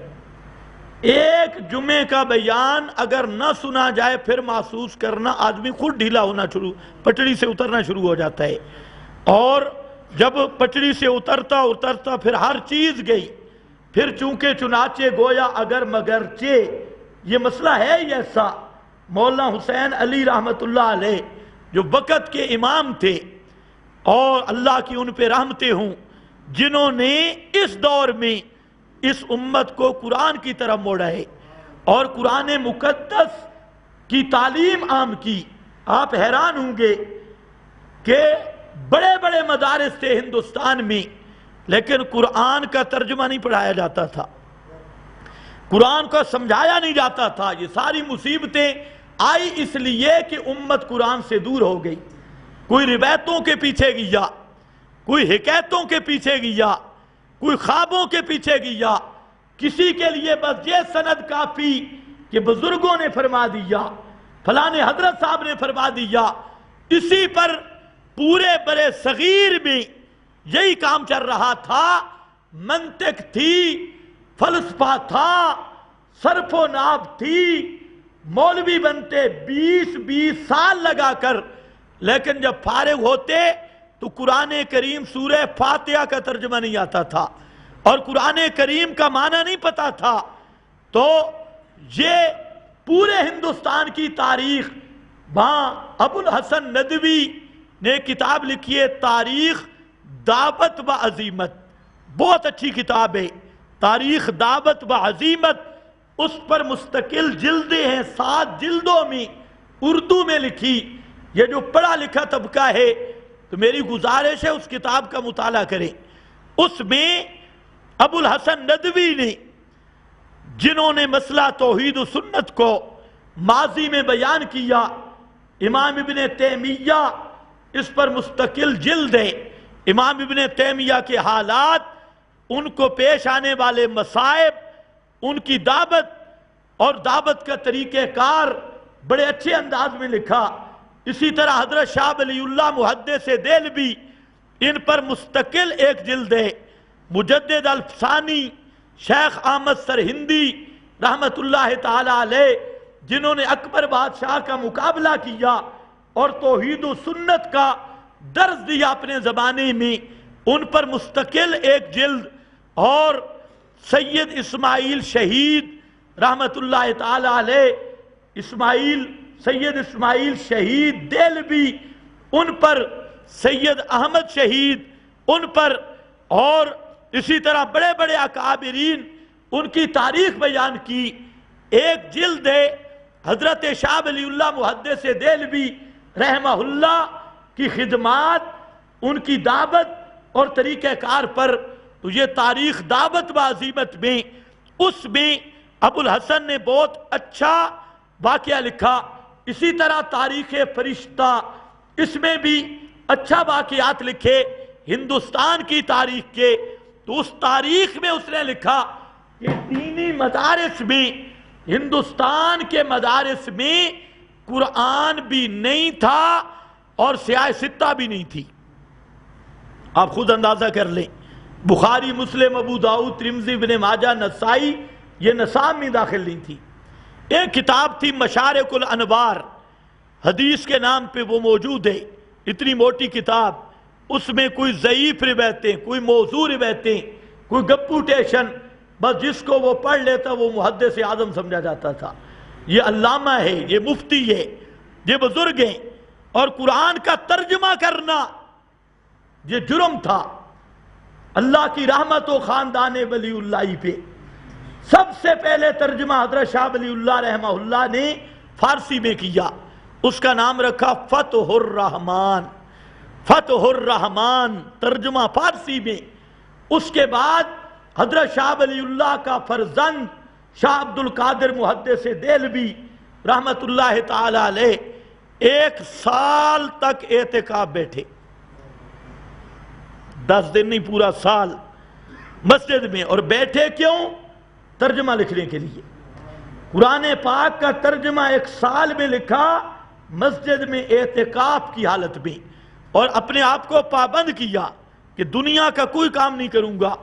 ایک جمعے کا بیان اگر نہ سنا جائے پھر محسوس کرنا آدمی خود ڈھیلا ہونا شروع، پٹڑی سے اترنا شروع ہو جاتا ہے، اور جب پٹڑی سے اترتا پھر ہر چیز گئی، پھر چونکہ چنانچہ گویا اگر مگرچہ، یہ مسئلہ ہے ہی ایسا۔ مولانا حسین علی رحمت اللہ علیہ جو وقت کے امام تھے، اور اللہ کی ان پہ رحمتیں ہوں، جنہوں نے اس دور میں اس امت کو قرآن کی طرف موڑا ہے اور قرآن مقدس کی تعلیم عام کی۔ آپ حیران ہوں گے کہ بڑے بڑے مدارس تھے ہندوستان میں، لیکن قرآن کا ترجمہ نہیں پڑھایا جاتا تھا، قرآن کو سمجھایا نہیں جاتا تھا۔ یہ ساری مصیبتیں آئی اس لیے کہ امت قرآن سے دور ہو گئی۔ کوئی روایتوں کے پیچھے گیا، کوئی حکایتوں کے پیچھے گیا، کوئی خوابوں کے پیچھے گیا، کسی کے لیے بس یہ سند کافی کہ بزرگوں نے فرما دیا، فلانے حضرت صاحب نے فرما دیا، اسی پر پورے برے صغیر میں یہی کام چل رہا تھا۔ منطق تھی، فلسفہ تھا، صرف و ناب تھی، مولوی بنتے 20 سال لگا کر، لیکن جب فارغ ہوتے تو قرآن کریم سورہ فاتحہ کا ترجمہ نہیں آتا تھا اور قرآن کریم کا معنی نہیں پتا تھا۔ تو یہ پورے ہندوستان کی تاریخ، وہاں ابو الحسن ندوی نے کتاب لکھی ہے تاریخ دعوت و عزیمت، بہت اچھی کتاب ہے تاریخ دعوت و عزیمت، اس پر مستقل جلدیں ہیں، 7 جلدوں میں اردو میں لکھی۔ یہ جو پڑھا لکھا طبقہ ہے تو میری گزارش ہے اس کتاب کا مطالعہ کریں۔ اس میں ابو الحسن ندوی نے، جنہوں نے مسئلہ توحید و سنت کو ماضی میں بیان کیا، امام ابن تیمیہ اس پر مستقل جلد ہے، امام ابن تیمیہ کے حالات، ان کو پیش آنے والے مصائب، ان کی دعوت اور دعوت کا طریقہ کار بڑے اچھے انداز میں لکھا۔ اسی طرح حضرت شاہ ولی اللہ محدث دہلوی، ان پر مستقل ایک جلد ہے۔ مجدد الفسانی، شیخ احمد سرہندی رحمت اللہ تعالی علیہ، جنہوں نے اکبر بادشاہ کا مقابلہ کیا اور توحید و سنت کا درس دیا اپنے زمانے میں، ان پر مستقل ایک جلد۔ اور سید اسماعیل شہید رحمت اللہ تعالی علیہ، سید اسماعیل شہید دہلوی، ان پر سید احمد شہید، ان پر، اور اسی طرح بڑے بڑے اکابرین، ان کی تاریخ بیان کی ایک جلد ہے۔ حضرت شاہ ولی اللہ محدث دہلوی رحمہ اللہ کی خدمات، ان کی دعوت اور طریقہ کار پر، تو یہ تاریخ دعوت و عزیمت میں، اس میں ابو الحسن نے بہت اچھا واقعہ لکھا۔ اسی طرح تاریخ فرشتہ، اس میں بھی اچھا واقعات لکھے ہندوستان کی تاریخ کے۔ تو اس تاریخ میں اس نے لکھا کہ دینی مدارس میں، ہندوستان کے مدارس میں قرآن بھی نہیں تھا اور سیاہ ستہ بھی نہیں تھی۔ آپ خود اندازہ کر لیں، بخاری، مسلم، ابو داؤد، ترمذی، ابن ماجہ، نسائی، یہ نصاب میں داخل نہیں تھی۔ ایک کتاب تھی مشارق الانوار، حدیث کے نام پہ وہ موجود ہے، اتنی موٹی کتاب، اس میں کوئی ضعیف روایتیں، کوئی موضوع روایتیں، کوئی گپوٹیشن، بس جس کو وہ پڑھ لیتا وہ محدث اعظم سمجھا جاتا تھا۔ یہ علامہ ہے، یہ مفتی ہے، یہ بزرگ ہیں، اور قرآن کا ترجمہ کرنا یہ جرم تھا۔ اللہ کی رحمت و خاندان ولی اللہ پہ سب سے پہلے ترجمہ حضرت شاہ ولی اللہ رحمہ اللہ نے فارسی میں کیا، اس کا نام رکھا فتح الرحمن، فتح الرحمن، ترجمہ فارسی میں۔ اس کے بعد حضرت شاہ ولی اللہ کا فرزند شاہ عبد القادر محدث دہلوی رحمت اللہ تعالی علیہ 1 سال تک اعتکاف بیٹھے، 10 دن نہیں، پورا سال مسجد میں۔ اور بیٹھے کیوں؟ ترجمہ لکھنے کے لیے۔ قرآن پاک کا ترجمہ 1 سال میں لکھا، مسجد میں اعتکاف کی حالت میں، اور اپنے آپ کو پابند کیا کہ دنیا کا کوئی کام نہیں کروں گا،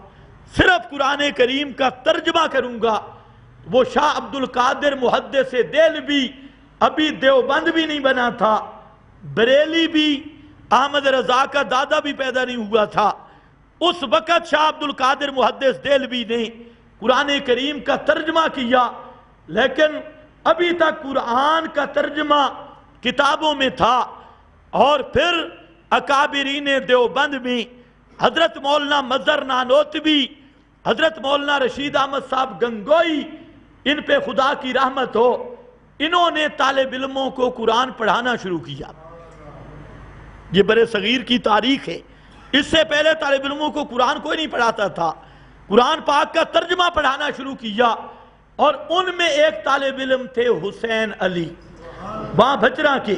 صرف قرآن کریم کا ترجمہ کروں گا۔ وہ شاہ عبد القادر محدث دہلوی ابھی دیوبند بھی نہیں بنا تھا، بریلی بھی، احمد رضا کا دادا بھی پیدا نہیں ہوا تھا۔ اس وقت شاہ عبد القادر محدث دہلوی نے قرآن کریم کا ترجمہ کیا، لیکن ابھی تک قرآن کا ترجمہ کتابوں میں تھا۔ اور پھر اکابرین دیوبند میں حضرت مولانا مظہر نانوتوی، حضرت مولانا رشید احمد صاحب گنگوئی، ان پہ خدا کی رحمت ہو، انہوں نے طالب علموں کو قرآن پڑھانا شروع کیا۔ یہ برے صغیر کی تاریخ ہے، اس سے پہلے طالب علموں کو قرآن کوئی نہیں پڑھاتا تھا۔ قرآن پاک کا ترجمہ پڑھانا شروع کیا، اور ان میں ایک طالب علم تھے حسین علی، وہاں بھچرا کے۔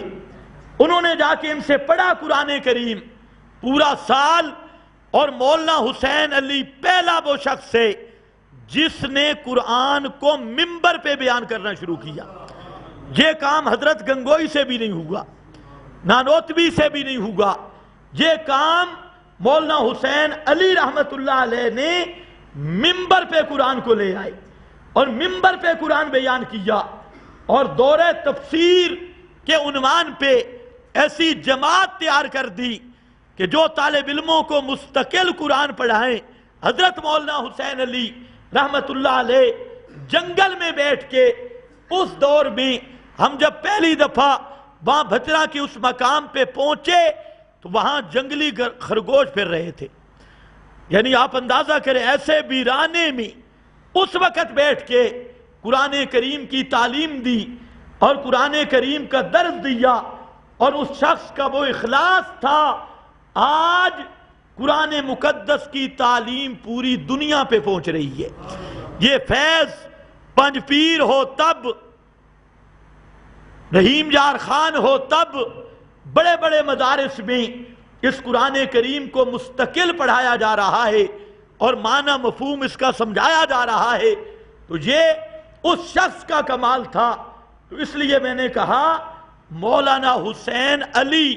انہوں نے جا کے ان سے پڑھا قرآن کریم پورا سال، اور مولانا حسین علی پہلا وہ شخص ہے جس نے قرآن کو منبر پہ بیان کرنا شروع کیا۔ یہ کام حضرت گنگوئی سے بھی نہیں ہوا، نانوتوی سے بھی نہیں ہوا، یہ کام مولانا حسین علی رحمت اللہ علیہ نے منبر پہ قرآن کو لے آئے اور منبر پہ قرآن بیان کیا، اور دور تفسیر کے عنوان پہ ایسی جماعت تیار کر دی کہ جو طالب علموں کو مستقل قرآن پڑھائیں۔ حضرت مولانا حسین علی رحمت اللہ علیہ جنگل میں بیٹھ کے، اس دور میں ہم جب پہلی دفعہ وہاں بھچرا کے اس مقام پہ پہنچے تو وہاں جنگلی خرگوش پھر رہے تھے، یعنی آپ اندازہ کریں ایسے ویرانے میں اس وقت بیٹھ کے قرآن کریم کی تعلیم دی اور قرآن کریم کا درس دیا، اور اس شخص کا وہ اخلاص تھا۔ آج قرآن مقدس کی تعلیم پوری دنیا پہ پہنچ رہی ہے۔ یہ فیض پنج پیر ہو تب، رحیم یار خان ہو تب، بڑے بڑے مدارس میں اس قرآن کریم کو مستقل پڑھایا جا رہا ہے اور معنی مفہوم اس کا سمجھایا جا رہا ہے، تو یہ اس شخص کا کمال تھا۔ تو اس لیے میں نے کہا مولانا حسین علی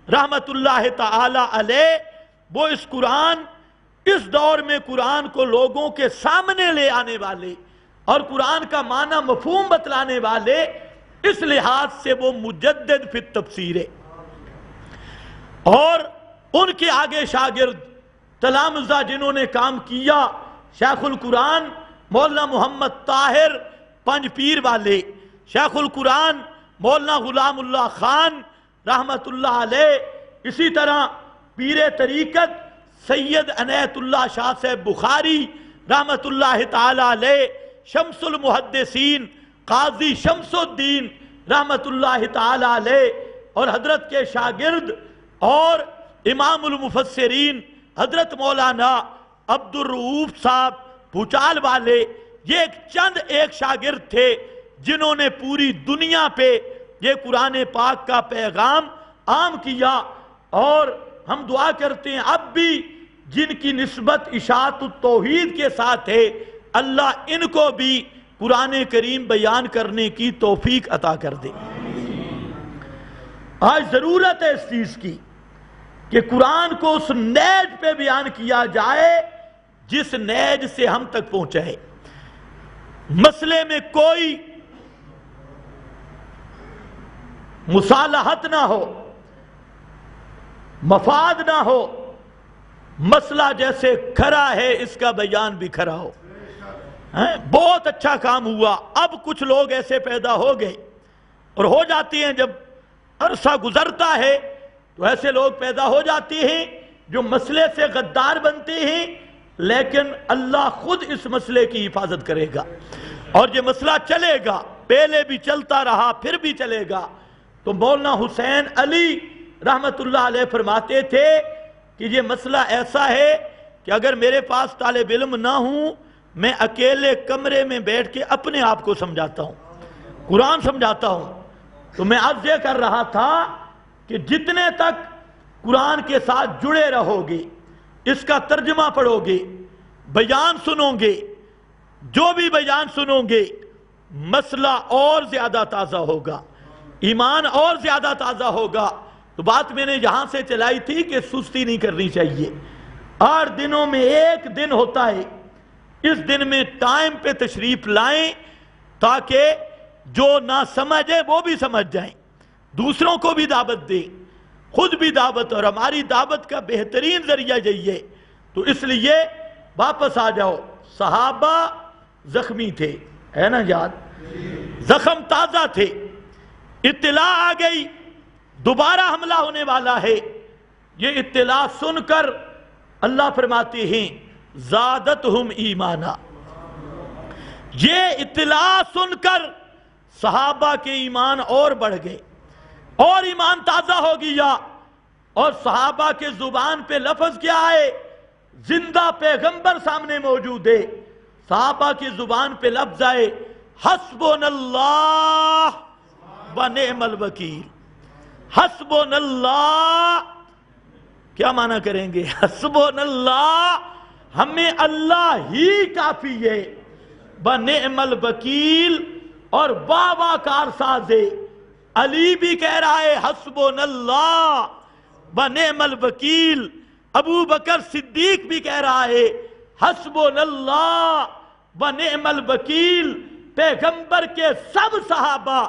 رحمت اللہ تعالی علیہ وہ اس قرآن، اس دور میں قرآن کو لوگوں کے سامنے لے آنے والے اور قرآن کا معنی مفہوم بتلانے والے، اس لحاظ سے وہ مجدد فی التفسیر ہے۔ اور ان کے آگے شاگرد تلامذہ جنہوں نے کام کیا، شیخ القرآن مولانا محمد طاہر پنج پیر والے، شیخ القرآن مولانا غلام اللہ خان رحمت اللہ علیہ، اسی طرح پیر طریقت سید عنایت اللہ شاہ صاحب بخاری رحمت اللہ تعالی علیہ، شمس المحدثین قاضی شمس الدین رحمت اللہ تعالی علیہ، اور حضرت کے شاگرد اور امام المفسرین حضرت مولانا عبد الرؤوف صاحب بھوچال والے، یہ ایک شاگرد تھے جنہوں نے پوری دنیا پہ یہ قرآن پاک کا پیغام عام کیا، اور ہم دعا کرتے ہیں اب بھی جن کی نسبت اشاعت التوحید کے ساتھ ہے، اللہ ان کو بھی قرآن کریم بیان کرنے کی توفیق عطا کر دے۔ آج ضرورت ہے اس چیز کی کہ قرآن کو اس نیج پہ بیان کیا جائے جس نیج سے ہم تک پہنچا ہے۔ مسئلے میں کوئی مصالحت نہ ہو، مفاد نہ ہو، مسئلہ جیسے کھرا ہے اس کا بیان بھی کھرا ہو۔ بہت اچھا کام ہوا، اب کچھ لوگ ایسے پیدا ہو گئے اور ہو جاتے ہیں، جب عرصہ گزرتا ہے تو ایسے لوگ پیدا ہو جاتے ہیں جو مسئلے سے غدار بنتے ہیں، لیکن اللہ خود اس مسئلے کی حفاظت کرے گا، اور یہ مسئلہ چلے گا، پہلے بھی چلتا رہا پھر بھی چلے گا۔ تو مولانا حسین علی رحمت اللہ علیہ فرماتے تھے کہ یہ مسئلہ ایسا ہے کہ اگر میرے پاس طالب علم نہ ہوں، میں اکیلے کمرے میں بیٹھ کے اپنے آپ کو سمجھاتا ہوں، قرآن سمجھاتا ہوں۔ تو میں عرض یہ کر رہا تھا کہ جتنے تک قرآن کے ساتھ جڑے رہو گے، اس کا ترجمہ پڑھو گے، بیان سنو گے، جو بھی بیان سنو گے، مسئلہ اور زیادہ تازہ ہوگا، ایمان اور زیادہ تازہ ہوگا۔ تو بات میں نے یہاں سے چلائی تھی کہ سستی نہیں کرنی چاہیے، 8 دنوں میں ایک دن ہوتا ہے، اس دن میں ٹائم پہ تشریف لائیں تاکہ جو نہ سمجھے وہ بھی سمجھ جائیں، دوسروں کو بھی دعوت دیں، خود بھی دعوت، اور ہماری دعوت کا بہترین ذریعہ یہی ہے۔ تو اس لیے واپس آ جاؤ، صحابہ زخمی تھے، ہے نا یاد، زخم تازہ تھے، اطلاع آ گئی دوبارہ حملہ ہونے والا ہے، یہ اطلاع سن کر اللہ فرماتے ہیں زادتہم ایمانا، یہ اطلاع سن کر صحابہ کے ایمان اور بڑھ گئے اور ایمان تازہ ہو گیا، اور صحابہ کے زبان پہ لفظ کیا ہے؟ زندہ پیغمبر سامنے موجود ہے، صحابہ کی زبان پہ لفظ آئے حسبنا اللہ ونعم الوکیل، حسبنا اللہ کیا معنی کریں گے؟ حسبنا اللہ، ہمیں اللہ ہی کافی ہے، بنعم الوکیل اور بابا کارساز ہے۔ علی بھی کہہ رہا ہے حسبنا اللہ بنعم الوکیل، ابو بکر صدیق بھی کہہ رہا ہے حسبنا اللہ بنعم الوکیل۔ پیغمبر کے سب صحابہ،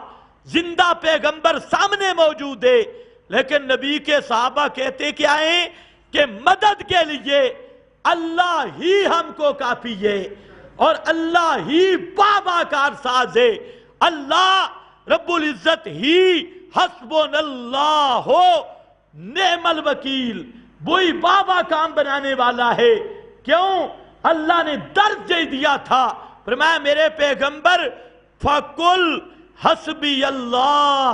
زندہ پیغمبر سامنے موجود ہے، لیکن نبی کے صحابہ کہتے کیا ہیں کہ مدد کے لیے اللہ ہی ہم کو کافی ہے اور اللہ ہی بابا کارساز ہے، اللہ رب العزت ہی حسبنا اللہ ہو نعم الوکیل، وہی بابا کام بنانے والا ہے۔ کیوں؟ اللہ نے درس دے دیا تھا، فرمایا میرے پیغمبر فَقُلْ حسبی اللہ،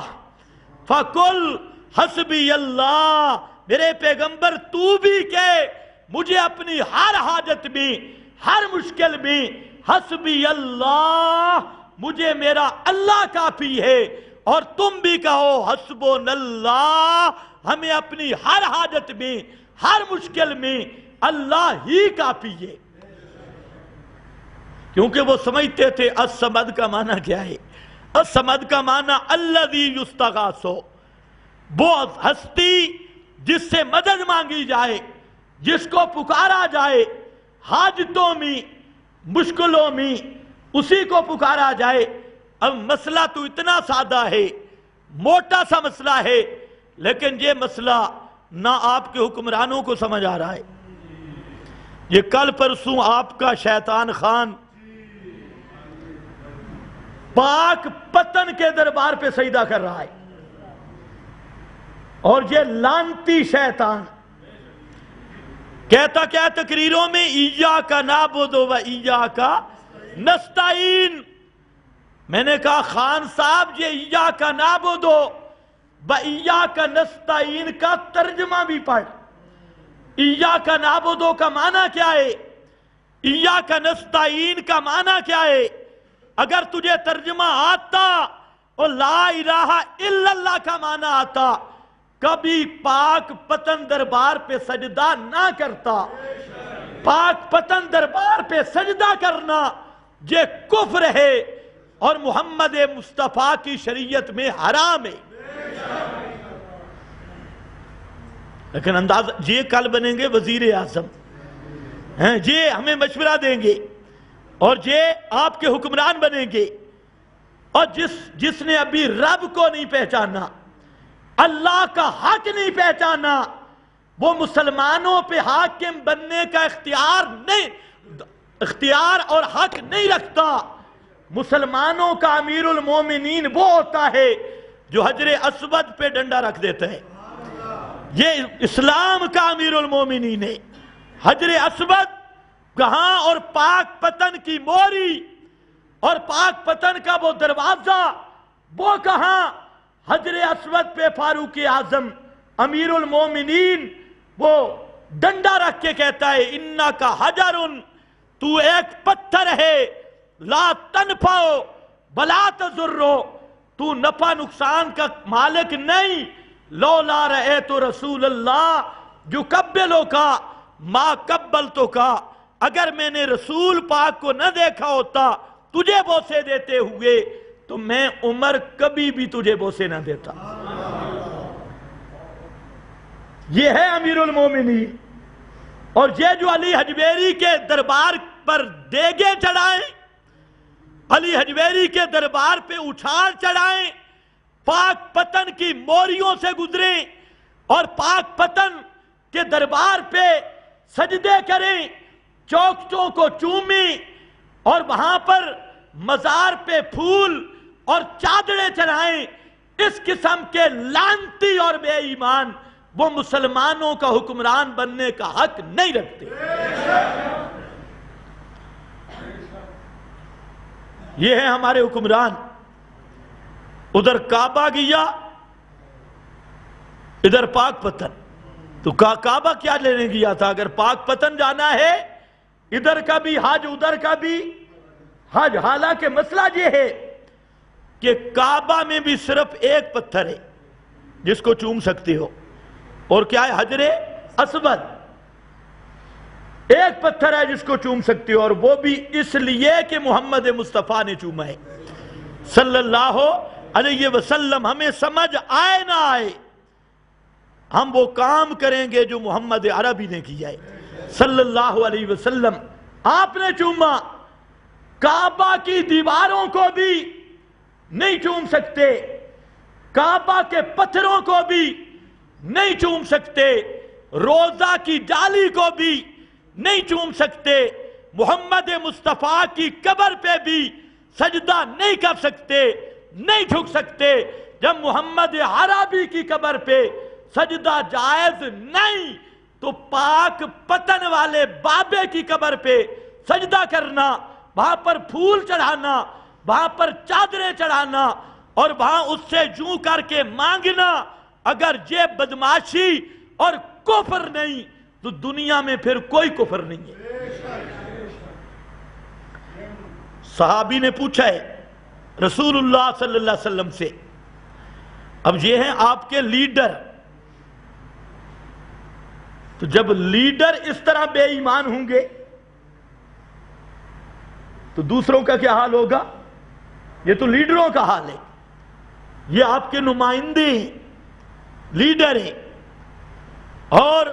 فَقُلْ حسبی اللہ، میرے پیغمبر تو بھی کہے مجھے اپنی ہر حاجت میں، ہر مشکل میں حسبی اللہ، مجھے میرا اللہ کافی ہے، اور تم بھی کہو حسبنا اللہ، ہمیں اپنی ہر حاجت میں، ہر مشکل میں اللہ ہی کافی ہے۔ کیونکہ وہ سمجھتے تھے الصمد کا معنی کیا ہے؟ الصمد کا معنی الذی یستغاث، وہ ہستی جس سے مدد مانگی جائے، جس کو پکارا جائے حاجتوں میں، مشکلوں میں، اسی کو پکارا جائے۔ اب مسئلہ تو اتنا سادہ ہے، موٹا سا مسئلہ ہے، لیکن یہ مسئلہ نہ آپ کے حکمرانوں کو سمجھ آ رہا ہے۔ یہ کل پرسوں آپ کا شیطان خان پاک پتن کے دربار پہ سجدہ کر رہا ہے، اور یہ لعنتی شیطان کہتا کیا تقریروں میں ایاک نعبد و ایاک نستعین۔ میں نے کہا خان صاحب یہ ایاک نعبد و ایاک نستعین کا ترجمہ بھی پڑھ۔ ایاک نعبد کا معنی کیا ہے؟ ایاک نستعین کا معنی کیا ہے؟ اگر تجھے ترجمہ آتا اور لا الہ الا اللہ کا معنی آتا، کبھی پاک پتن دربار پہ سجدہ نہ کرتا۔ پاک پتن دربار پہ سجدہ کرنا یہ کفر ہے اور محمد مصطفیٰ کی شریعت میں حرام ہے۔ لیکن انداز یہ کل بنیں گے وزیر اعظم، یہ ہمیں مشورہ دیں گے، اور یہ آپ کے حکمران بنیں گے، اور جس نے ابھی رب کو نہیں پہچانا، اللہ کا حق نہیں پہچانا، وہ مسلمانوں پہ حاکم بننے کا اختیار اور حق نہیں رکھتا۔ مسلمانوں کا امیر المومنین وہ ہوتا ہے جو حجر اسود پہ ڈنڈا رکھ دیتا ہے، یہ اسلام کا امیر المومنین ہے۔ حجر اسود کہاں؟ اور پاک پتن کی موری اور پاک پتن کا وہ دروازہ وہ کہاں؟ حجر اسود پہ فاروق اعظم امیر المومنین وہ ڈنڈا رکھ کے کہتا ہے انکا حجر، تو ایک پتھر ہے، لا تنفع بلا تضر، تو نفع نقصان کا مالک نہیں، لولا رأیت رسول اللہ یقبلک ما قبلتک، اگر میں نے رسول پاک کو نہ دیکھا ہوتا تجھے بوسے دیتے ہوئے تو میں عمر کبھی بھی تجھے بوسے نہ دیتا۔ یہ ہے امیر المومنین۔ اور یہ جو علی حجویری کے دربار پر دیگیں چڑھائیں، علی حجویری کے دربار پہ اچھال چڑھائیں، پاک پتن کی موریوں سے گزریں اور پاک پتن کے دربار پہ سجدے کریں، چوکچوں کو چومیں، اور وہاں پر مزار پہ پھول اور چادریں چڑھائیں، اس قسم کے لعنتی اور بے ایمان وہ مسلمانوں کا حکمران بننے کا حق نہیں رکھتے۔ یہ ہے ہمارے حکمران۔ ادھر کعبہ گیا، ادھر پاک پتن۔ تو کعبہ کیا لینے گیا تھا؟ اگر پاک پتن جانا ہے ادھر کا بھی حج ادھر کا بھی حج۔ حالانکہ مسئلہ یہ ہے کہ کعبہ میں بھی صرف ایک پتھر ہے، جس کو چوم سکتے ہو، اور کیا ہے؟ حجر اسود ایک پتھر ہے جس کو چوم سکتے ہو، اور وہ بھی اس لیے کہ محمد مصطفیٰ نے چوما ہے صلی اللہ علیہ وسلم۔ ہمیں سمجھ آئے نہ آئے، ہم وہ کام کریں گے جو محمد عربی نے کیا ہے صلی اللہ علیہ وسلم۔ آپ نے چوما، کعبہ کی دیواروں کو بھی نہیں چوم سکتے، کعبہ کے پتھروں کو بھی نہیں چوم سکتے، روزہ کی جالی کو بھی نہیں چوم سکتے، محمد مصطفیٰ کی قبر پہ بھی سجدہ نہیں کر سکتے، نہیں جھک سکتے۔ جب محمد عربی کی قبر پہ سجدہ جائز نہیں، تو پاک پتن والے بابے کی قبر پہ سجدہ کرنا، وہاں پر پھول چڑھانا، وہاں پر چادریں چڑھانا، اور وہاں اس سے یوں کر کے مانگنا، اگر یہ بدماشی اور کفر نہیں تو دنیا میں پھر کوئی کفر نہیں ہے۔ صحابی نے پوچھا ہے رسول اللہ صلی اللہ علیہ وسلم سے، اب یہ ہیں آپ کے لیڈر، تو جب لیڈر اس طرح بے ایمان ہوں گے تو دوسروں کا کیا حال ہوگا؟ یہ تو لیڈروں کا حال ہے، یہ آپ کے نمائندے ہیں، لیڈر ہیں، اور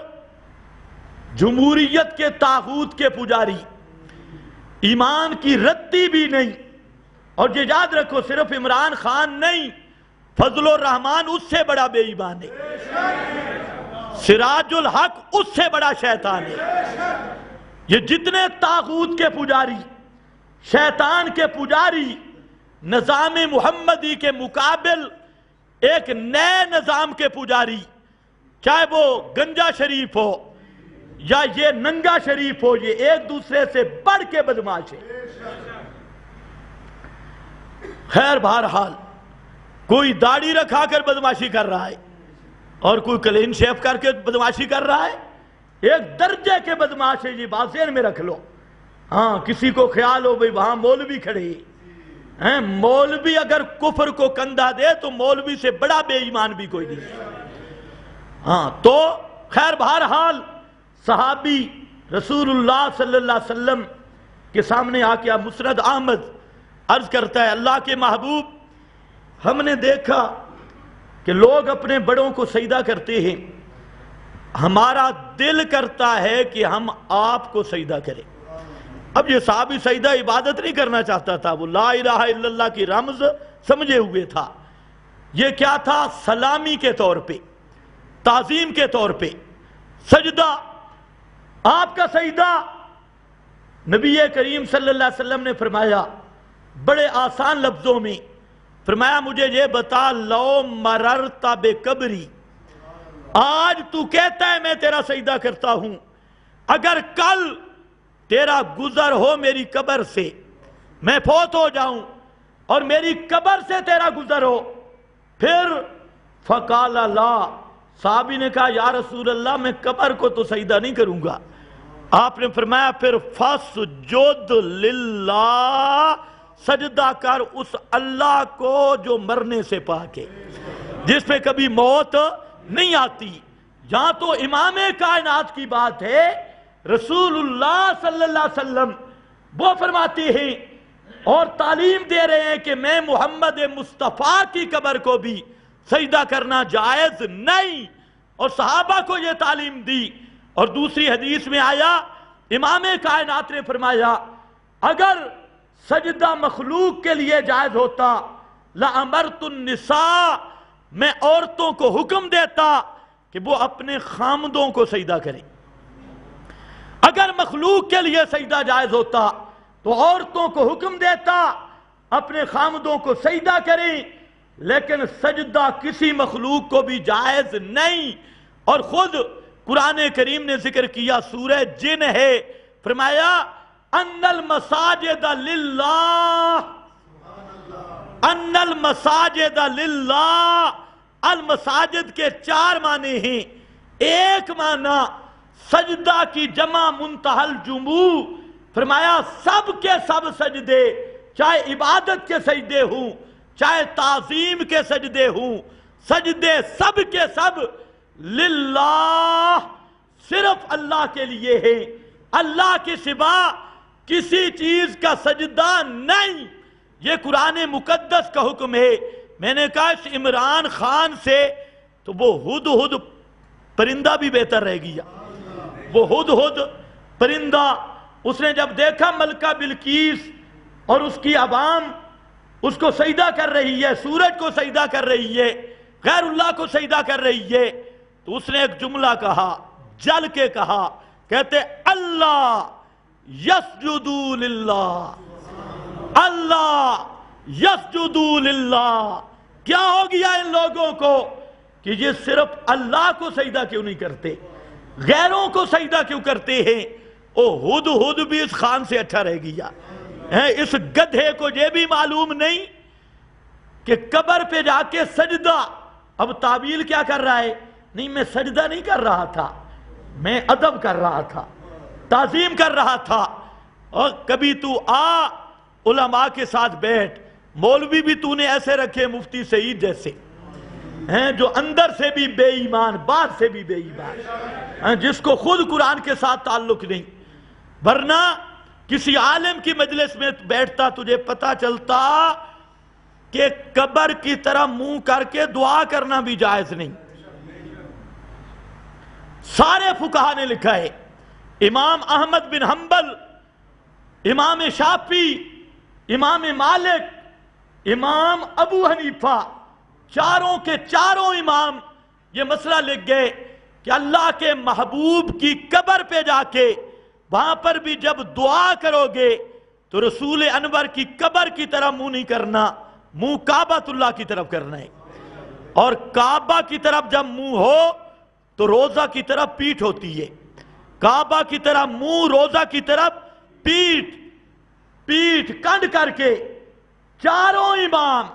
جمہوریت کے طاغوت کے پجاری، ایمان کی رتی بھی نہیں۔ اور یہ یاد رکھو، صرف عمران خان نہیں، فضل الرحمان اس سے بڑا بے ایمان ہے، سراج الحق اس سے بڑا شیطان ہے۔ یہ جتنے طاغوت کے پجاری، شیطان کے پجاری، نظام محمدی کے مقابل ایک نئے نظام کے پجاری، چاہے وہ گنجا شریف ہو یا یہ ننگا شریف ہو، یہ ایک دوسرے سے بڑھ کے بدماش ہے۔ خیر بہرحال، کوئی داڑھی رکھا کر بدماشی کر رہا ہے اور کوئی کلین شیف کر کے بدماشی کر رہا ہے، ایک درجے کے بدماش ہے، یہ بات ذہن میں رکھ لو۔ ہاں، کسی کو خیال ہو بھئی وہاں مولوی کھڑے ہیں، مولوی اگر کفر کو کندھا دے تو مولوی سے بڑا بے ایمان بھی کوئی نہیں۔ ہاں، تو خیر بہرحال صحابی رسول اللہ صلی اللہ علیہ وسلم کے سامنے آ کے مسند احمد عرض کرتا ہے، اللہ کے محبوب، ہم نے دیکھا کہ لوگ اپنے بڑوں کو سجدہ کرتے ہیں، ہمارا دل کرتا ہے کہ ہم آپ کو سجدہ کریں۔ اب یہ صحابی سجدہ عبادت نہیں کرنا چاہتا تھا، وہ لا الہ الا اللہ کی رمز سمجھے ہوئے تھا۔ یہ کیا تھا؟ سلامی کے طور پہ، تعظیم کے طور پہ سجدہ۔ آپ کا سجدہ نبی کریم صلی اللہ علیہ وسلم نے فرمایا بڑے آسان لفظوں میں، فرمایا مجھے یہ بتا، لو مررت بقبری، آج تو کہتا ہے میں تیرا سجدہ کرتا ہوں، اگر کل تیرا گزر ہو میری قبر سے، میں فوت ہو جاؤں اور میری قبر سے تیرا گزر ہو، پھر فقال لا، صحابی نے کہا یا رسول اللہ میں قبر کو تو سجدہ نہیں کروں گا۔ آپ نے فرمایا پھر فاسجد للہ، سجدہ کر اس اللہ کو جو مرنے سے پاک ہے، جس پہ کبھی موت نہیں آتی۔ یہاں تو امام کائنات کی بات ہے، رسول اللہ صلی اللہ علیہ وسلم وہ فرماتے ہیں اور تعلیم دے رہے ہیں کہ میں محمد مصطفیٰ کی قبر کو بھی سجدہ کرنا جائز نہیں، اور صحابہ کو یہ تعلیم دی۔ اور دوسری حدیث میں آیا، امام کائنات نے فرمایا اگر سجدہ مخلوق کے لیے جائز ہوتا لَأَمَرْتُ النِّسَاءَ، میں عورتوں کو حکم دیتا کہ وہ اپنے خامدوں کو سجدہ کریں۔ اگر مخلوق کے لیے سجدہ جائز ہوتا تو عورتوں کو حکم دیتا اپنے خامدوں کو سجدہ کریں، لیکن سجدہ کسی مخلوق کو بھی جائز نہیں۔ اور خود قرآن کریم نے ذکر کیا، سورہ جن ہے، فرمایا ان المساجد للہ، ان المساجد للہ، المساجد کے 4 معنی ہیں۔ ایک معنی سجدہ کی جمع منتہى الجموع، فرمایا سب کے سب سجدے، چاہے عبادت کے سجدے ہوں چاہے تعظیم کے سجدے ہوں، سجدے سب کے سب للہ، صرف اللہ کے لیے ہے، اللہ کے سوا کسی چیز کا سجدہ نہیں۔ یہ قرآن مقدس کا حکم ہے۔ میں نے کہا اس عمران خان سے تو وہ ہدہد پرندہ بھی بہتر رہ گیا۔ وہ ہدہد پرندہ، اس نے جب دیکھا ملکہ بلقیس اور اس کی عوام اس کو سجدہ کر رہی ہے، سورج کو سجدہ کر رہی ہے، غیر اللہ کو سجدہ کر رہی ہے، تو اس نے ایک جملہ کہا، جل کے کہا، کہتے اللہ یسجدو للہ، اللہ یسجدو للہ۔ کیا ہو گیا ان لوگوں کو کہ یہ صرف اللہ کو سجدہ کیوں نہیں کرتے، غیروں کو سجدہ کیوں کرتے ہیں؟ او ہدہد بھی اس خان سے اچھا رہ گیا۔ اس گدھے کو یہ بھی معلوم نہیں کہ قبر پہ جا کے سجدہ، اب تعویل کیا کر رہا ہے؟ نہیں، میں سجدہ نہیں کر رہا تھا، میں ادب کر رہا تھا، تعظیم کر رہا تھا۔ اور کبھی تو آ علماء کے ساتھ بیٹھ، مولوی بھی تو نے ایسے رکھے مفتی سعید جیسے ہیں جو اندر سے بھی بے ایمان، باہر سے بھی بے ایمان، جس کو خود قرآن کے ساتھ تعلق نہیں۔ ورنہ کسی عالم کی مجلس میں بیٹھتا تجھے پتا چلتا کہ قبر کی طرح منہ کر کے دعا کرنا بھی جائز نہیں۔ سارے فقہا نے لکھا ہے، امام احمد بن حنبل، امام شافعی، امام مالک، امام ابو حنیفہ، چاروں کے چاروں امام یہ مسئلہ لکھ گئے کہ اللہ کے محبوب کی قبر پہ جا کے وہاں پر بھی جب دعا کرو گے تو رسول انور کی قبر کی طرح منہ نہیں کرنا، منہ کعبۃ اللہ کی طرف کرنا ہے۔ اور کعبہ کی طرف جب منہ ہو تو روزہ کی طرف پیٹھ ہوتی ہے، کعبہ کی طرف منہ، روزہ کی طرف پیٹھ، کنڈ کر کے چاروں امام،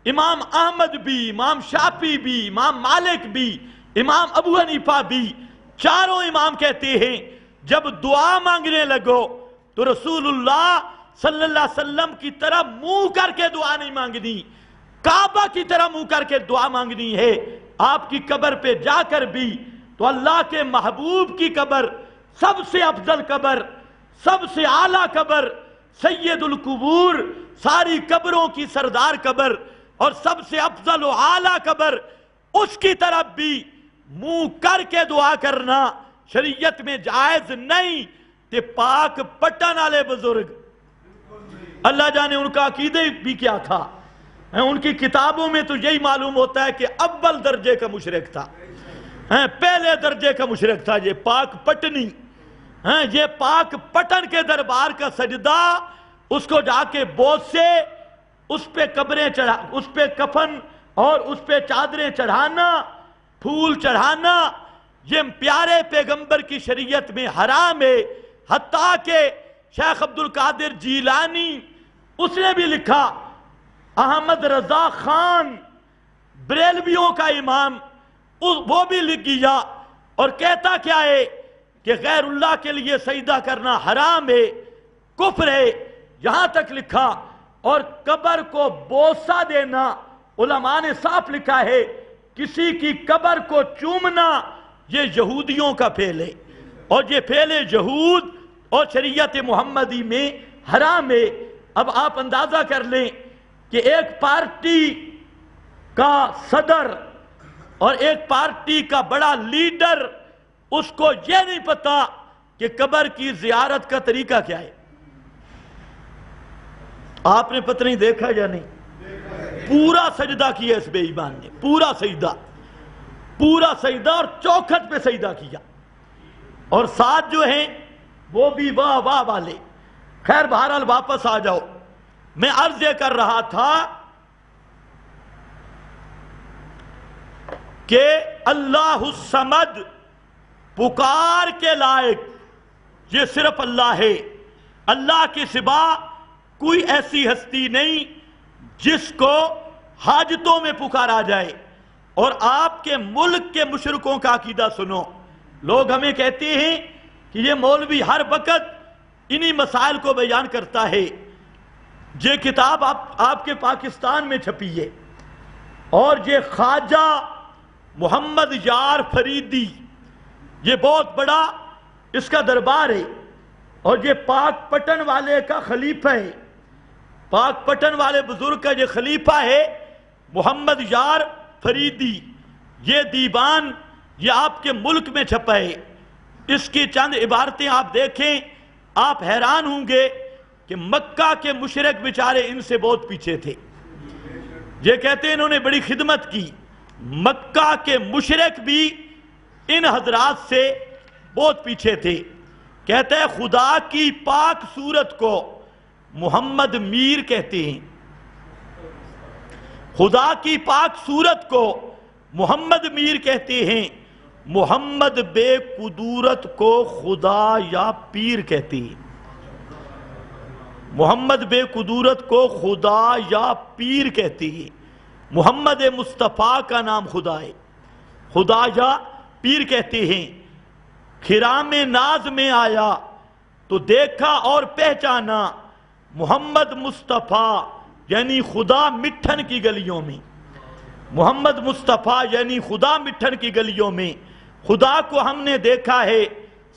امام احمد بھی، امام شافعی بھی، امام مالک بھی، امام ابو حنیفہ بھی، چاروں امام کہتے ہیں جب دعا مانگنے لگو تو رسول اللہ صلی اللہ علیہ وسلم کی طرف منہ کر کے دعا نہیں مانگنی، کعبہ کی طرح منہ کر کے دعا مانگنی ہے۔ آپ کی قبر پہ جا کر بھی تو اللہ کے محبوب کی قبر، سب سے افضل قبر، سب سے اعلیٰ قبر، سید القبور، ساری قبروں کی سردار قبر اور سب سے افضل و اعلیٰ قبر، اس کی طرف بھی منہ کر کے دعا کرنا شریعت میں جائز نہیں۔ کہ پاک پٹن والے بزرگ، اللہ جانے ان کا عقیدہ بھی کیا تھا، ان کی کتابوں میں تو یہی معلوم ہوتا ہے کہ اول درجے کا مشرک تھا، پہلے درجے کا مشرک تھا یہ پاک پٹنی۔ یہ پاک پٹن کے دربار کا سجدہ، اس کو جا کے بوجھ سے اس پہ قبریں چڑھا، اس پہ کفن اور اس پہ چادریں چڑھانا، پھول چڑھانا، یہ پیارے پیغمبر کی شریعت میں حرام ہے۔ حتیٰ کہ شیخ عبد القادر جیلانی، اس نے بھی لکھا، احمد رضا خان بریلویوں کا امام، وہ بھی لکھ گیا اور کہتا کیا ہے کہ غیر اللہ کے لیے سجدہ کرنا حرام ہے، کفر ہے، یہاں تک لکھا۔ اور قبر کو بوسہ دینا، علماء نے صاف لکھا ہے کسی کی قبر کو چومنا یہ یہودیوں کا پھیل ہے، اور یہ پھیل یہود اور شریعت محمدی میں حرام ہے۔ اب آپ اندازہ کر لیں کہ ایک پارٹی کا صدر اور ایک پارٹی کا بڑا لیڈر، اس کو یہ نہیں پتا کہ قبر کی زیارت کا طریقہ کیا ہے۔ آپ نے پتہ نہیں دیکھا یا نہیں؟ پورا سجدہ کیا اس بے ایمان نے، پورا سجدہ اور چوکھٹ پہ سجدہ کیا، اور ساتھ جو ہیں وہ بھی واہ واہ والے۔ خیر بہرحال واپس آ جاؤ، میں عرض یہ کر رہا تھا کہ اللہ الصمد، پکار کے لائق یہ صرف اللہ ہے۔ اللہ کے سوا کوئی ایسی ہستی نہیں جس کو حاجتوں میں پکارا جائے۔ اور آپ کے ملک کے مشرکوں کا عقیدہ سنو، لوگ ہمیں کہتے ہیں کہ یہ مولوی ہر وقت انہی مسائل کو بیان کرتا ہے۔ یہ کتاب آپ کے پاکستان میں چھپی ہے، اور یہ خواجہ محمد یار فریدی، یہ بہت بڑا اس کا دربار ہے، اور یہ پاک پٹن والے کا خلیفہ ہے، پاک پٹن والے بزرگ کا یہ خلیفہ ہے محمد یار فریدی۔ یہ دیوان یہ آپ کے ملک میں چھپا ہے، اس کی چند عبارتیں آپ دیکھیں، آپ حیران ہوں گے کہ مکہ کے مشرک بیچارے ان سے بہت پیچھے تھے۔ یہ کہتے ہیں انہوں نے بڑی خدمت کی، مکہ کے مشرک بھی ان حضرات سے بہت پیچھے تھے۔ کہتا ہے خدا کی پاک صورت کو محمد میر کہتے ہیں، خدا کی پاک صورت کو محمد میر کہتے ہیں، محمد بے قدورت کو خدا یا پیر کہتے ہیں، محمد بے قدورت کو خدا یا پیر کہتے ہیں، محمد مصطفیٰ کا نام خدا ہے، خدا یا پیر کہتے ہیں۔ خرام ناز میں آیا تو دیکھا اور پہچانا، محمد مصطفیٰ یعنی خدا مٹھن کی گلیوں میں، محمد مصطفیٰ یعنی خدا مٹھن کی گلیوں میں، خدا کو ہم نے دیکھا ہے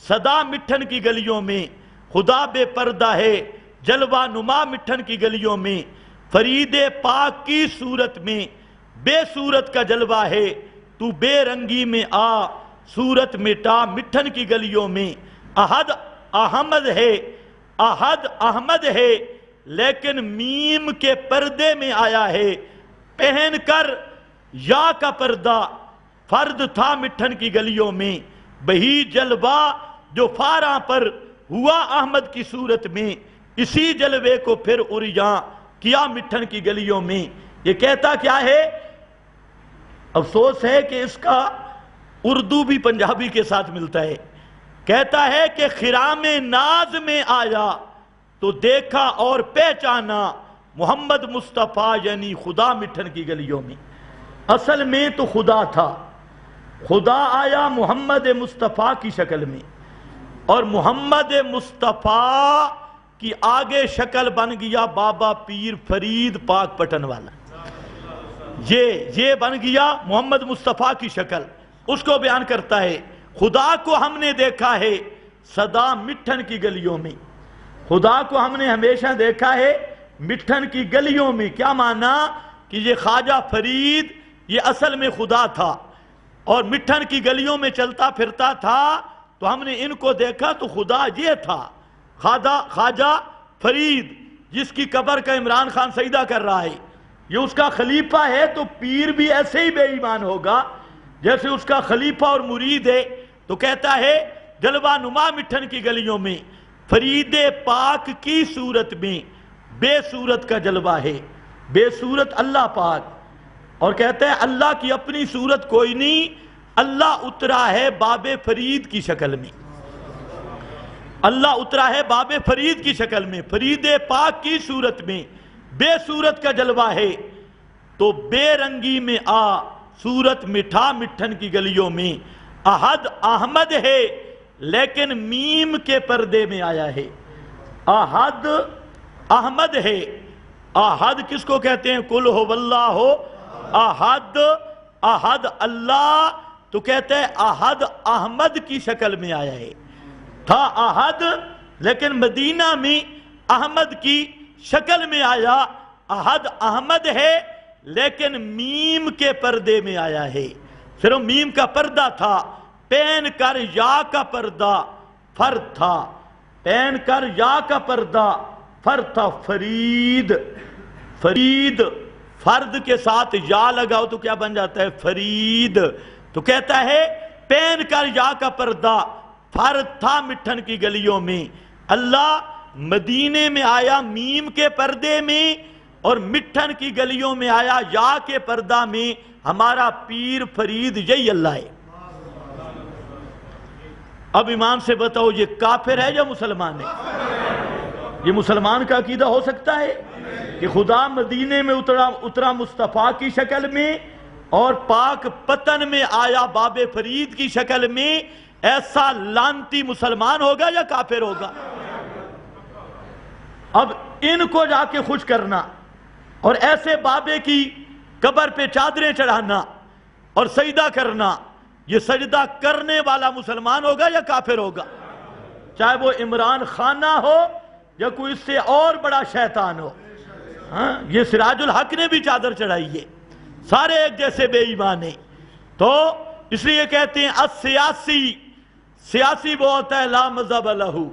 صدا مٹھن کی گلیوں میں، خدا بے پردہ ہے جلوہ نما مٹھن کی گلیوں میں، فرید پاک کی صورت میں بے صورت کا جلوہ ہے، تو بے رنگی میں آ صورت مٹا مٹھن کی گلیوں میں، احد احمد ہے، احد احمد ہے لیکن میم کے پردے میں آیا ہے، پہن کر یا کا پردہ فرد تھا مٹھن کی گلیوں میں، بہی جلوہ جو فاراں پر ہوا احمد کی صورت میں، اسی جلوے کو پھر عریاں کیا مٹھن کی گلیوں میں۔ یہ کہتا کیا ہے؟ افسوس ہے کہ اس کا اردو بھی پنجابی کے ساتھ ملتا ہے۔ کہتا ہے کہ خرام ناز میں آیا تو دیکھا اور پہچانا، محمد مصطفیٰ یعنی خدا مٹھن کی گلیوں میں۔ اصل میں تو خدا تھا، خدا آیا محمد مصطفیٰ کی شکل میں، اور محمد مصطفیٰ کی آگے شکل بن گیا بابا پیر فرید پاک پٹن والا، یہ بن گیا محمد مصطفیٰ کی شکل۔ اس کو بیان کرتا ہے خدا کو ہم نے دیکھا ہے صدا مٹھن کی گلیوں میں، خدا کو ہم نے ہمیشہ دیکھا ہے مٹھن کی گلیوں میں۔ کیا معنی کہ یہ خواجہ فرید یہ اصل میں خدا تھا اور مٹھن کی گلیوں میں چلتا پھرتا تھا، تو ہم نے ان کو دیکھا تو خدا یہ تھا، خواجہ فرید جس کی قبر کا عمران خان سجدہ کر رہا ہے، یہ اس کا خلیفہ ہے، تو پیر بھی ایسے ہی بے ایمان ہوگا جیسے اس کا خلیفہ اور مرید ہے۔ تو کہتا ہے جلوہ نما مٹھن کی گلیوں میں، فرید پاک کی صورت میں بے صورت کا جلوہ ہے، بے صورت اللہ پاک، اور کہتا ہے اللہ کی اپنی صورت کوئی نہیں، اللہ اترا ہے باب فرید کی شکل میں، اللہ اترا ہے باب فرید کی شکل میں، فرید پاک کی صورت میں بے صورت کا جلوہ ہے، تو بے رنگی میں آ صورت مٹھا مٹھن کی گلیوں میں، احد احمد ہے لیکن میم کے پردے میں آیا ہے، احد احمد ہے۔ احد کس کو کہتے ہیں؟ قل هو اللہ احد، احد اللہ، تو کہتے ہیں احد احمد کی شکل میں آیا ہے، تھا احد لیکن مدینہ میں احمد کی شکل میں آیا، احد احمد ہے لیکن میم کے پردے میں آیا ہے، صرف میم کا پردہ تھا، پہن کر یا کا پردہ فرد تھا، پہن کر یا کا پردہ فرد تھا، فرید، فرید فرد کے ساتھ یا لگاؤ تو کیا بن جاتا ہے؟ فرید۔ تو کہتا ہے پہن کر یا کا پردہ فرد تھا مٹھن کی گلیوں میں، اللہ مدینے میں آیا میم کے پردے میں اور مٹھن کی گلیوں میں آیا یا کے پردہ میں، ہمارا پیر فرید یہی اللہ ہے۔ اب ایمان سے بتاؤ یہ کافر ہے یا مسلمان ہے؟ یہ مسلمان کا عقیدہ ہو سکتا ہے کہ خدا مدینے میں اترا مصطفیٰ کی شکل میں اور پاک پتن میں آیا باب فرید کی شکل میں، ایسا لانتی مسلمان ہوگا یا کافر ہوگا؟ اب ان کو جا کے خوش کرنا اور ایسے بابے کی قبر پہ چادریں چڑھانا اور سجدہ کرنا، یہ سجدہ کرنے والا مسلمان ہوگا یا کافر ہوگا؟ چاہے وہ عمران خانہ ہو یا کوئی اس سے اور بڑا شیطان ہو۔ ہاں، یہ سراج الحق نے بھی چادر چڑھائی ہے، سارے ایک جیسے بے ایمان ہیں۔ تو اس لیے کہتے ہیں السیاسی، سیاسی وہ ہوتا ہے لا مذہب لہو،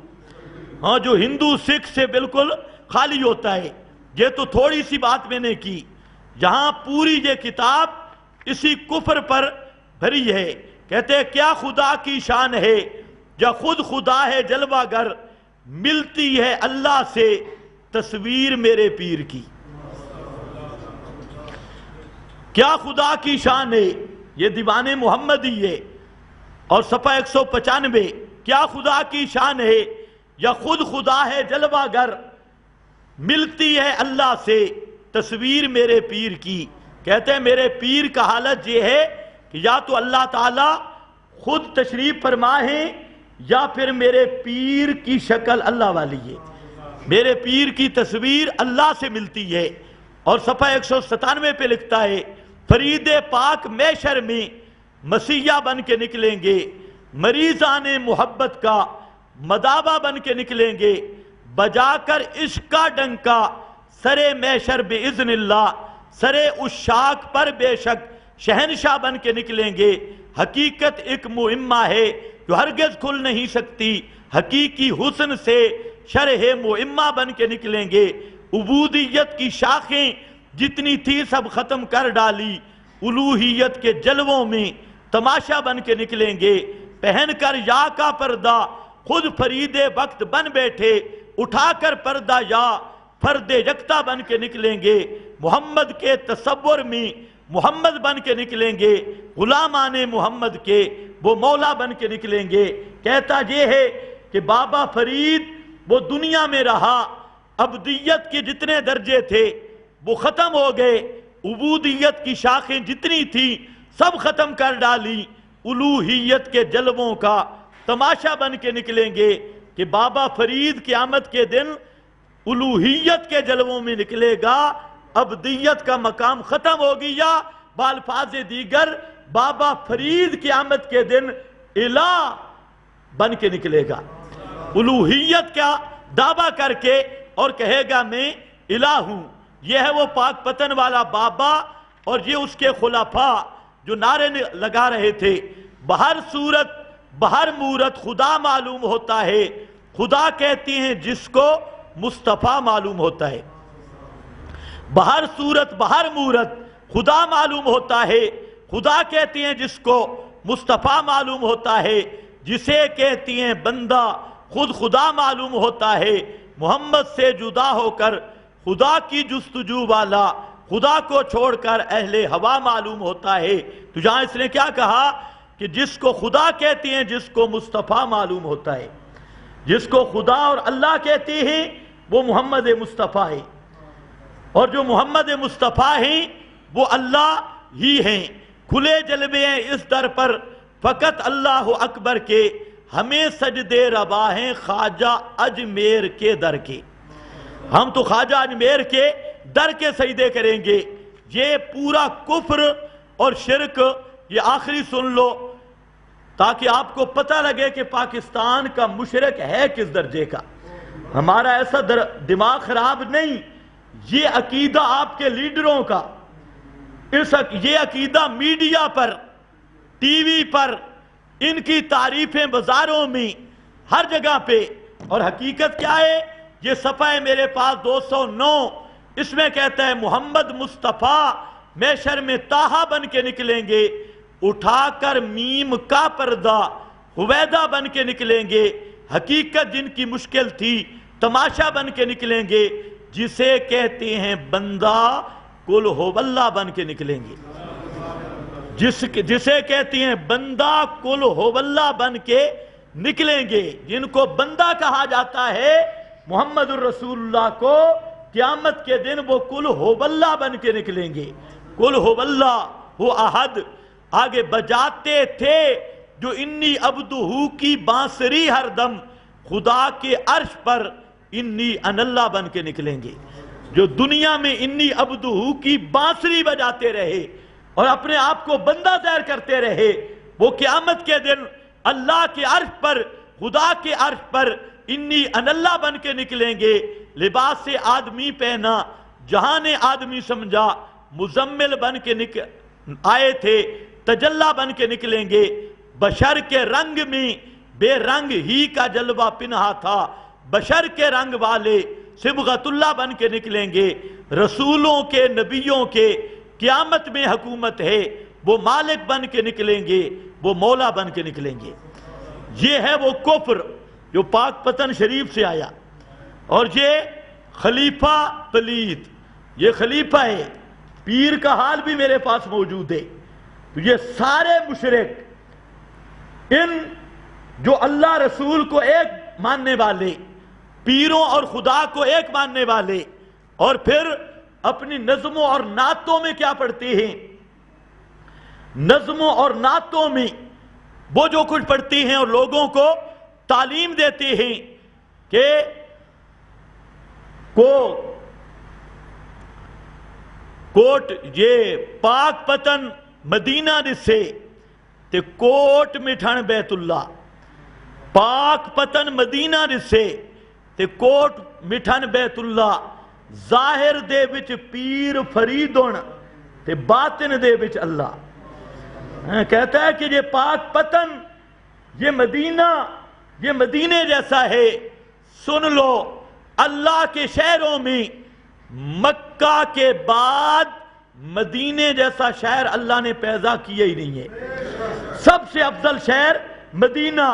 ہاں، جو ہندو سکھ سے بالکل خالی ہوتا ہے۔ یہ تو تھوڑی سی بات میں نے کی، جہاں پوری یہ کتاب اسی کفر پر بھری ہے۔ کہتے ہیں کیا خدا کی شان ہے یا خود خدا ہے جلوہ گر، ملتی ہے اللہ سے تصویر میرے پیر کی۔ کیا خدا کی شان ہے، یہ دیوان محمدی ہے، اور صفحہ 195، کیا خدا کی شان ہے یا خود خدا ہے جلوہ گر، ملتی ہے اللہ سے تصویر میرے پیر کی۔ کہتے ہیں میرے پیر کا حالت یہ ہے کہ یا تو اللہ تعالیٰ خود تشریف فرما ہے یا پھر میرے پیر کی شکل اللہ والی ہے، میرے پیر کی تصویر اللہ سے ملتی ہے۔ اور صفحہ 197 پہ لکھتا ہے فرید پاک محشر میں مسیحا بن کے نکلیں گے، مریضان محبت کا مداوا بن کے نکلیں گے، بجا کر عشق کا ڈنکا سرے محشر باذن اللہ، سرے عشاق پر بے شک شہنشاہ بن کے نکلیں گے۔ حقیقت ایک معمہ ہے جو ہرگز کھل نہیں سکتی، حقیقی حسن سے شرح معمہ بن کے نکلیں گے۔ عبودیت کی شاخیں جتنی تھی سب ختم کر ڈالی، الوہیت کے جلووں میں تماشا بن کے نکلیں گے۔ پہن کر یا کا پردہ خود فرید وقت بن بیٹھے، اٹھا کر پردہ یا فرد یکتا بن کے نکلیں گے۔ محمد کے تصور میں محمد بن کے نکلیں گے، غلامان محمد کے وہ مولا بن کے نکلیں گے۔ کہتا یہ ہے کہ بابا فرید وہ دنیا میں رہا، عبدیت کے جتنے درجے تھے وہ ختم ہو گئے، عبودیت کی شاخیں جتنی تھی سب ختم کر ڈالی، الوہیت کے جلووں کا تماشا بن کے نکلیں گے کہ بابا فرید قیامت کے دن الوہیت کے جلووں میں نکلے گا، عبدیت کا مقام ختم ہو گیا۔ بالفاظ دیگر بابا فرید قیامت کے دن الہ بن کے نکلے گا، الوہیت کا دعویٰ کر کے، اور کہے گا میں الہ ہوں۔ یہ ہے وہ پاک پتن والا بابا اور یہ اس کے خلفاء جو نعرے لگا رہے تھے۔ بہر صورت بہر مورت خدا معلوم ہوتا ہے، خدا کہتی ہیں جس کو مصطفیٰ معلوم ہوتا ہے۔ بہر صورت بہر مورت خدا معلوم ہوتا ہے، خدا کہتی ہیں جس کو مصطفیٰ معلوم ہوتا ہے، جسے کہتی ہیں بندہ خود خدا معلوم ہوتا ہے۔ محمد سے جدا ہو کر خدا کی جستجو والا، خدا کو چھوڑ کر اہل ہوا معلوم ہوتا ہے۔ تو جہاں اس نے کیا کہا کہ جس کو خدا کہتی ہیں جس کو مصطفیٰ معلوم ہوتا ہے، جس کو خدا اور اللہ کہتی ہیں وہ محمد مصطفیٰ ہے، اور جو محمد مصطفیٰ ہیں وہ اللہ ہی ہیں۔ کھلے جلوے ہیں اس در پر فقط اللہ اکبر کے، ہمیں سجدے روا ہیں خواجہ اجمیر کے در کے۔ ہم تو خواجہ اجمیر کے در کے سجدے کریں گے۔ یہ پورا کفر اور شرک، یہ آخری سن لو تاکہ آپ کو پتہ لگے کہ پاکستان کا مشرک ہے کس درجے کا۔ ہمارا ایسا دماغ خراب نہیں، یہ عقیدہ آپ کے لیڈروں کا، یہ عقیدہ میڈیا پر، ٹی وی پر، ان کی تعریفیں بازاروں میں ہر جگہ پہ۔ اور حقیقت کیا ہے؟ یہ صفحہ ہے میرے پاس 209، اس میں کہتا ہے محمد مصطفیٰ محشر میں طٰہٰ بن کے نکلیں گے، اٹھا کر میم کا پردہ حویدہ بن کے نکلیں گے۔ حقیقت جن کی مشکل تھی تماشا بن کے نکلیں گے، جسے کہتے ہیں بندہ قل ہو اللہ بن کے نکلیں گے، جسے کہتی ہیں بندہ قل ہو اللہ بن کے نکلیں گے۔ جن کو بندہ کہا جاتا ہے محمد الرسول اللہ کو، قیامت کے دن وہ قل ہو اللہ بن کے نکلیں گے۔ قل ہو اللہ ہو احد، آگے بجاتے تھے جو انی عبدہو کی بانسری ہر دم، خدا کے عرش پر انی ان اللہ بن کے نکلیں گے۔ جو دنیا میں انی عبدہو کی بانسری بجاتے رہے اور اپنے آپ کو بندہ ظاہر کرتے رہے، وہ قیامت کے دن اللہ کے عرش پر، خدا کے عرش پر انی ان اللہ بن کے نکلیں گے، لباس آدمی پہنا، جہان آدمی سمجھا، مزمل بن کے آئے تھے، تجلی بن کے نکلیں گے، بشر کے رنگ میں بے رنگ ہی کا جلوہ پنہا تھا، بشر کے رنگ والے صبغت اللہ بن کے نکلیں گے، رسولوں کے نبیوں کے قیامت میں حکومت ہے، وہ مالک بن کے نکلیں گے، وہ مولا بن کے نکلیں گے۔ یہ ہے وہ کفر جو پاک پتن شریف سے آیا، اور یہ خلیفہ پلید، یہ خلیفہ ہے، پیر کا حال بھی میرے پاس موجود ہے۔ تو یہ سارے مشرک، ان جو اللہ رسول کو ایک ماننے والے، پیروں اور خدا کو ایک ماننے والے، اور پھر اپنی نظموں اور نعتوں میں کیا پڑھتے ہیں؟ نظموں اور نعتوں میں وہ جو کچھ پڑھتے ہیں اور لوگوں کو تعلیم دیتے ہیں کہ کوٹ یہ پاک پتن مدینہ دسے تے کوٹ مٹھن بیت اللہ، پاک پتن مدینہ دسے تے کوٹ مٹھن بیت اللہ، ظاہر دے وچ پیر فریدن تے باطن دے وچ اللہ۔ کہتا ہے کہ یہ پاک پتن، یہ مدینہ، یہ مدینے جیسا ہے۔ سن لو، اللہ کے شہروں میں مکہ کے بعد مدینے جیسا شہر اللہ نے پیدا کیا ہی نہیں ہے، سب سے افضل شہر مدینہ۔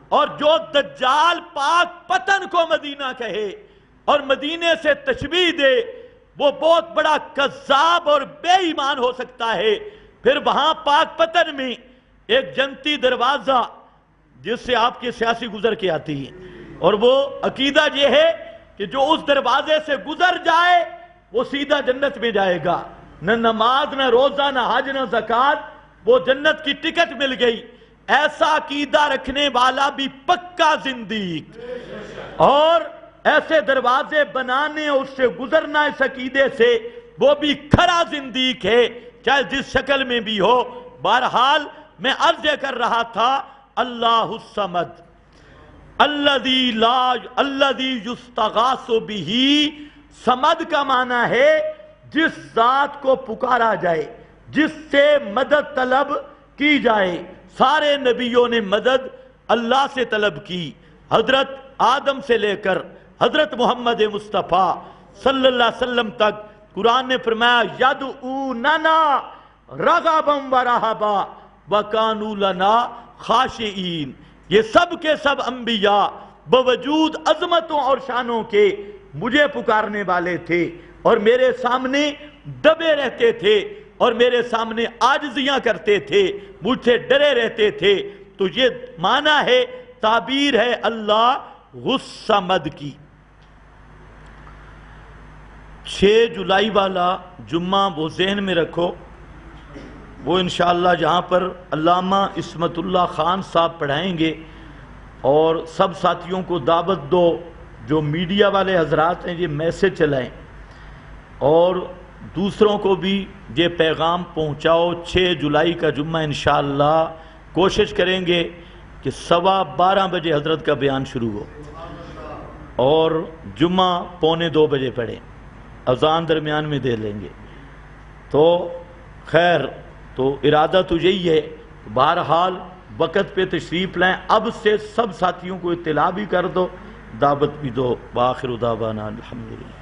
اور جو دجال پاک پتن کو مدینہ کہے اور مدینے سے تشبیہ دے، وہ بہت بڑا کذاب اور بے ایمان ہو سکتا ہے۔ پھر وہاں پاک پتن میں ایک جنتی دروازہ جس سے آپ کے سیاسی گزر کے آتی ہے، اور وہ عقیدہ یہ ہے کہ جو اس دروازے سے گزر جائے وہ سیدھا جنت میں جائے گا، نہ نماز، نہ روزہ، نہ حج، نہ زکوٰۃ، وہ جنت کی ٹکٹ مل گئی۔ ایسا عقیدہ رکھنے والا بھی پکا زندیق، اور ایسے دروازے بنانے اور اس سے گزرنا اس عقیدے سے، وہ بھی کھڑا زندیق ہے، چاہے جس شکل میں بھی ہو۔ بہرحال میں عرض کر رہا تھا، اللہ الصمد الذی یستغاث بہ، صمد کا معنی ہے جس ذات کو پکارا جائے، جس سے مدد طلب کی جائے۔ سارے نبیوں نے مدد اللہ سے طلب کی، حضرت آدم سے لے کر حضرت محمد مصطفیٰ صلی اللہ علیہ وسلم تک۔ قرآن نے فرمایا یدعوننا رغبا ورہبا وکانوا لنا خاشعین۔ یہ سب کے سب انبیاء بوجود عظمتوں اور شانوں کے مجھے پکارنے والے تھے، اور میرے سامنے دبے رہتے تھے، اور میرے سامنے عاجزیاں کرتے تھے، مجھ سے ڈرے رہتے تھے۔ تو یہ معنی ہے، تعبیر ہے اللہ الصمد کی۔ 6 جولائی والا جمعہ وہ ذہن میں رکھو، وہ انشاءاللہ جہاں پر علامہ عصمت اللہ خان صاحب پڑھائیں گے، اور سب ساتھیوں کو دعوت دو، جو میڈیا والے حضرات ہیں یہ میسج چلائیں، اور دوسروں کو بھی یہ پیغام پہنچاؤ۔ 6 جولائی کا جمعہ انشاءاللہ کوشش کریں گے کہ 12:15 بجے حضرت کا بیان شروع ہو، اور جمعہ 1:45 بجے پڑھیں، اذان درمیان میں دے لیں گے۔ تو خیر، تو ارادہ تو یہی ہے، بہرحال وقت پہ تشریف لائیں۔ اب سے سب ساتھیوں کو اطلاع بھی کر دو، دعوت بھی دو۔ وآخر دعوانا الحمدللہ۔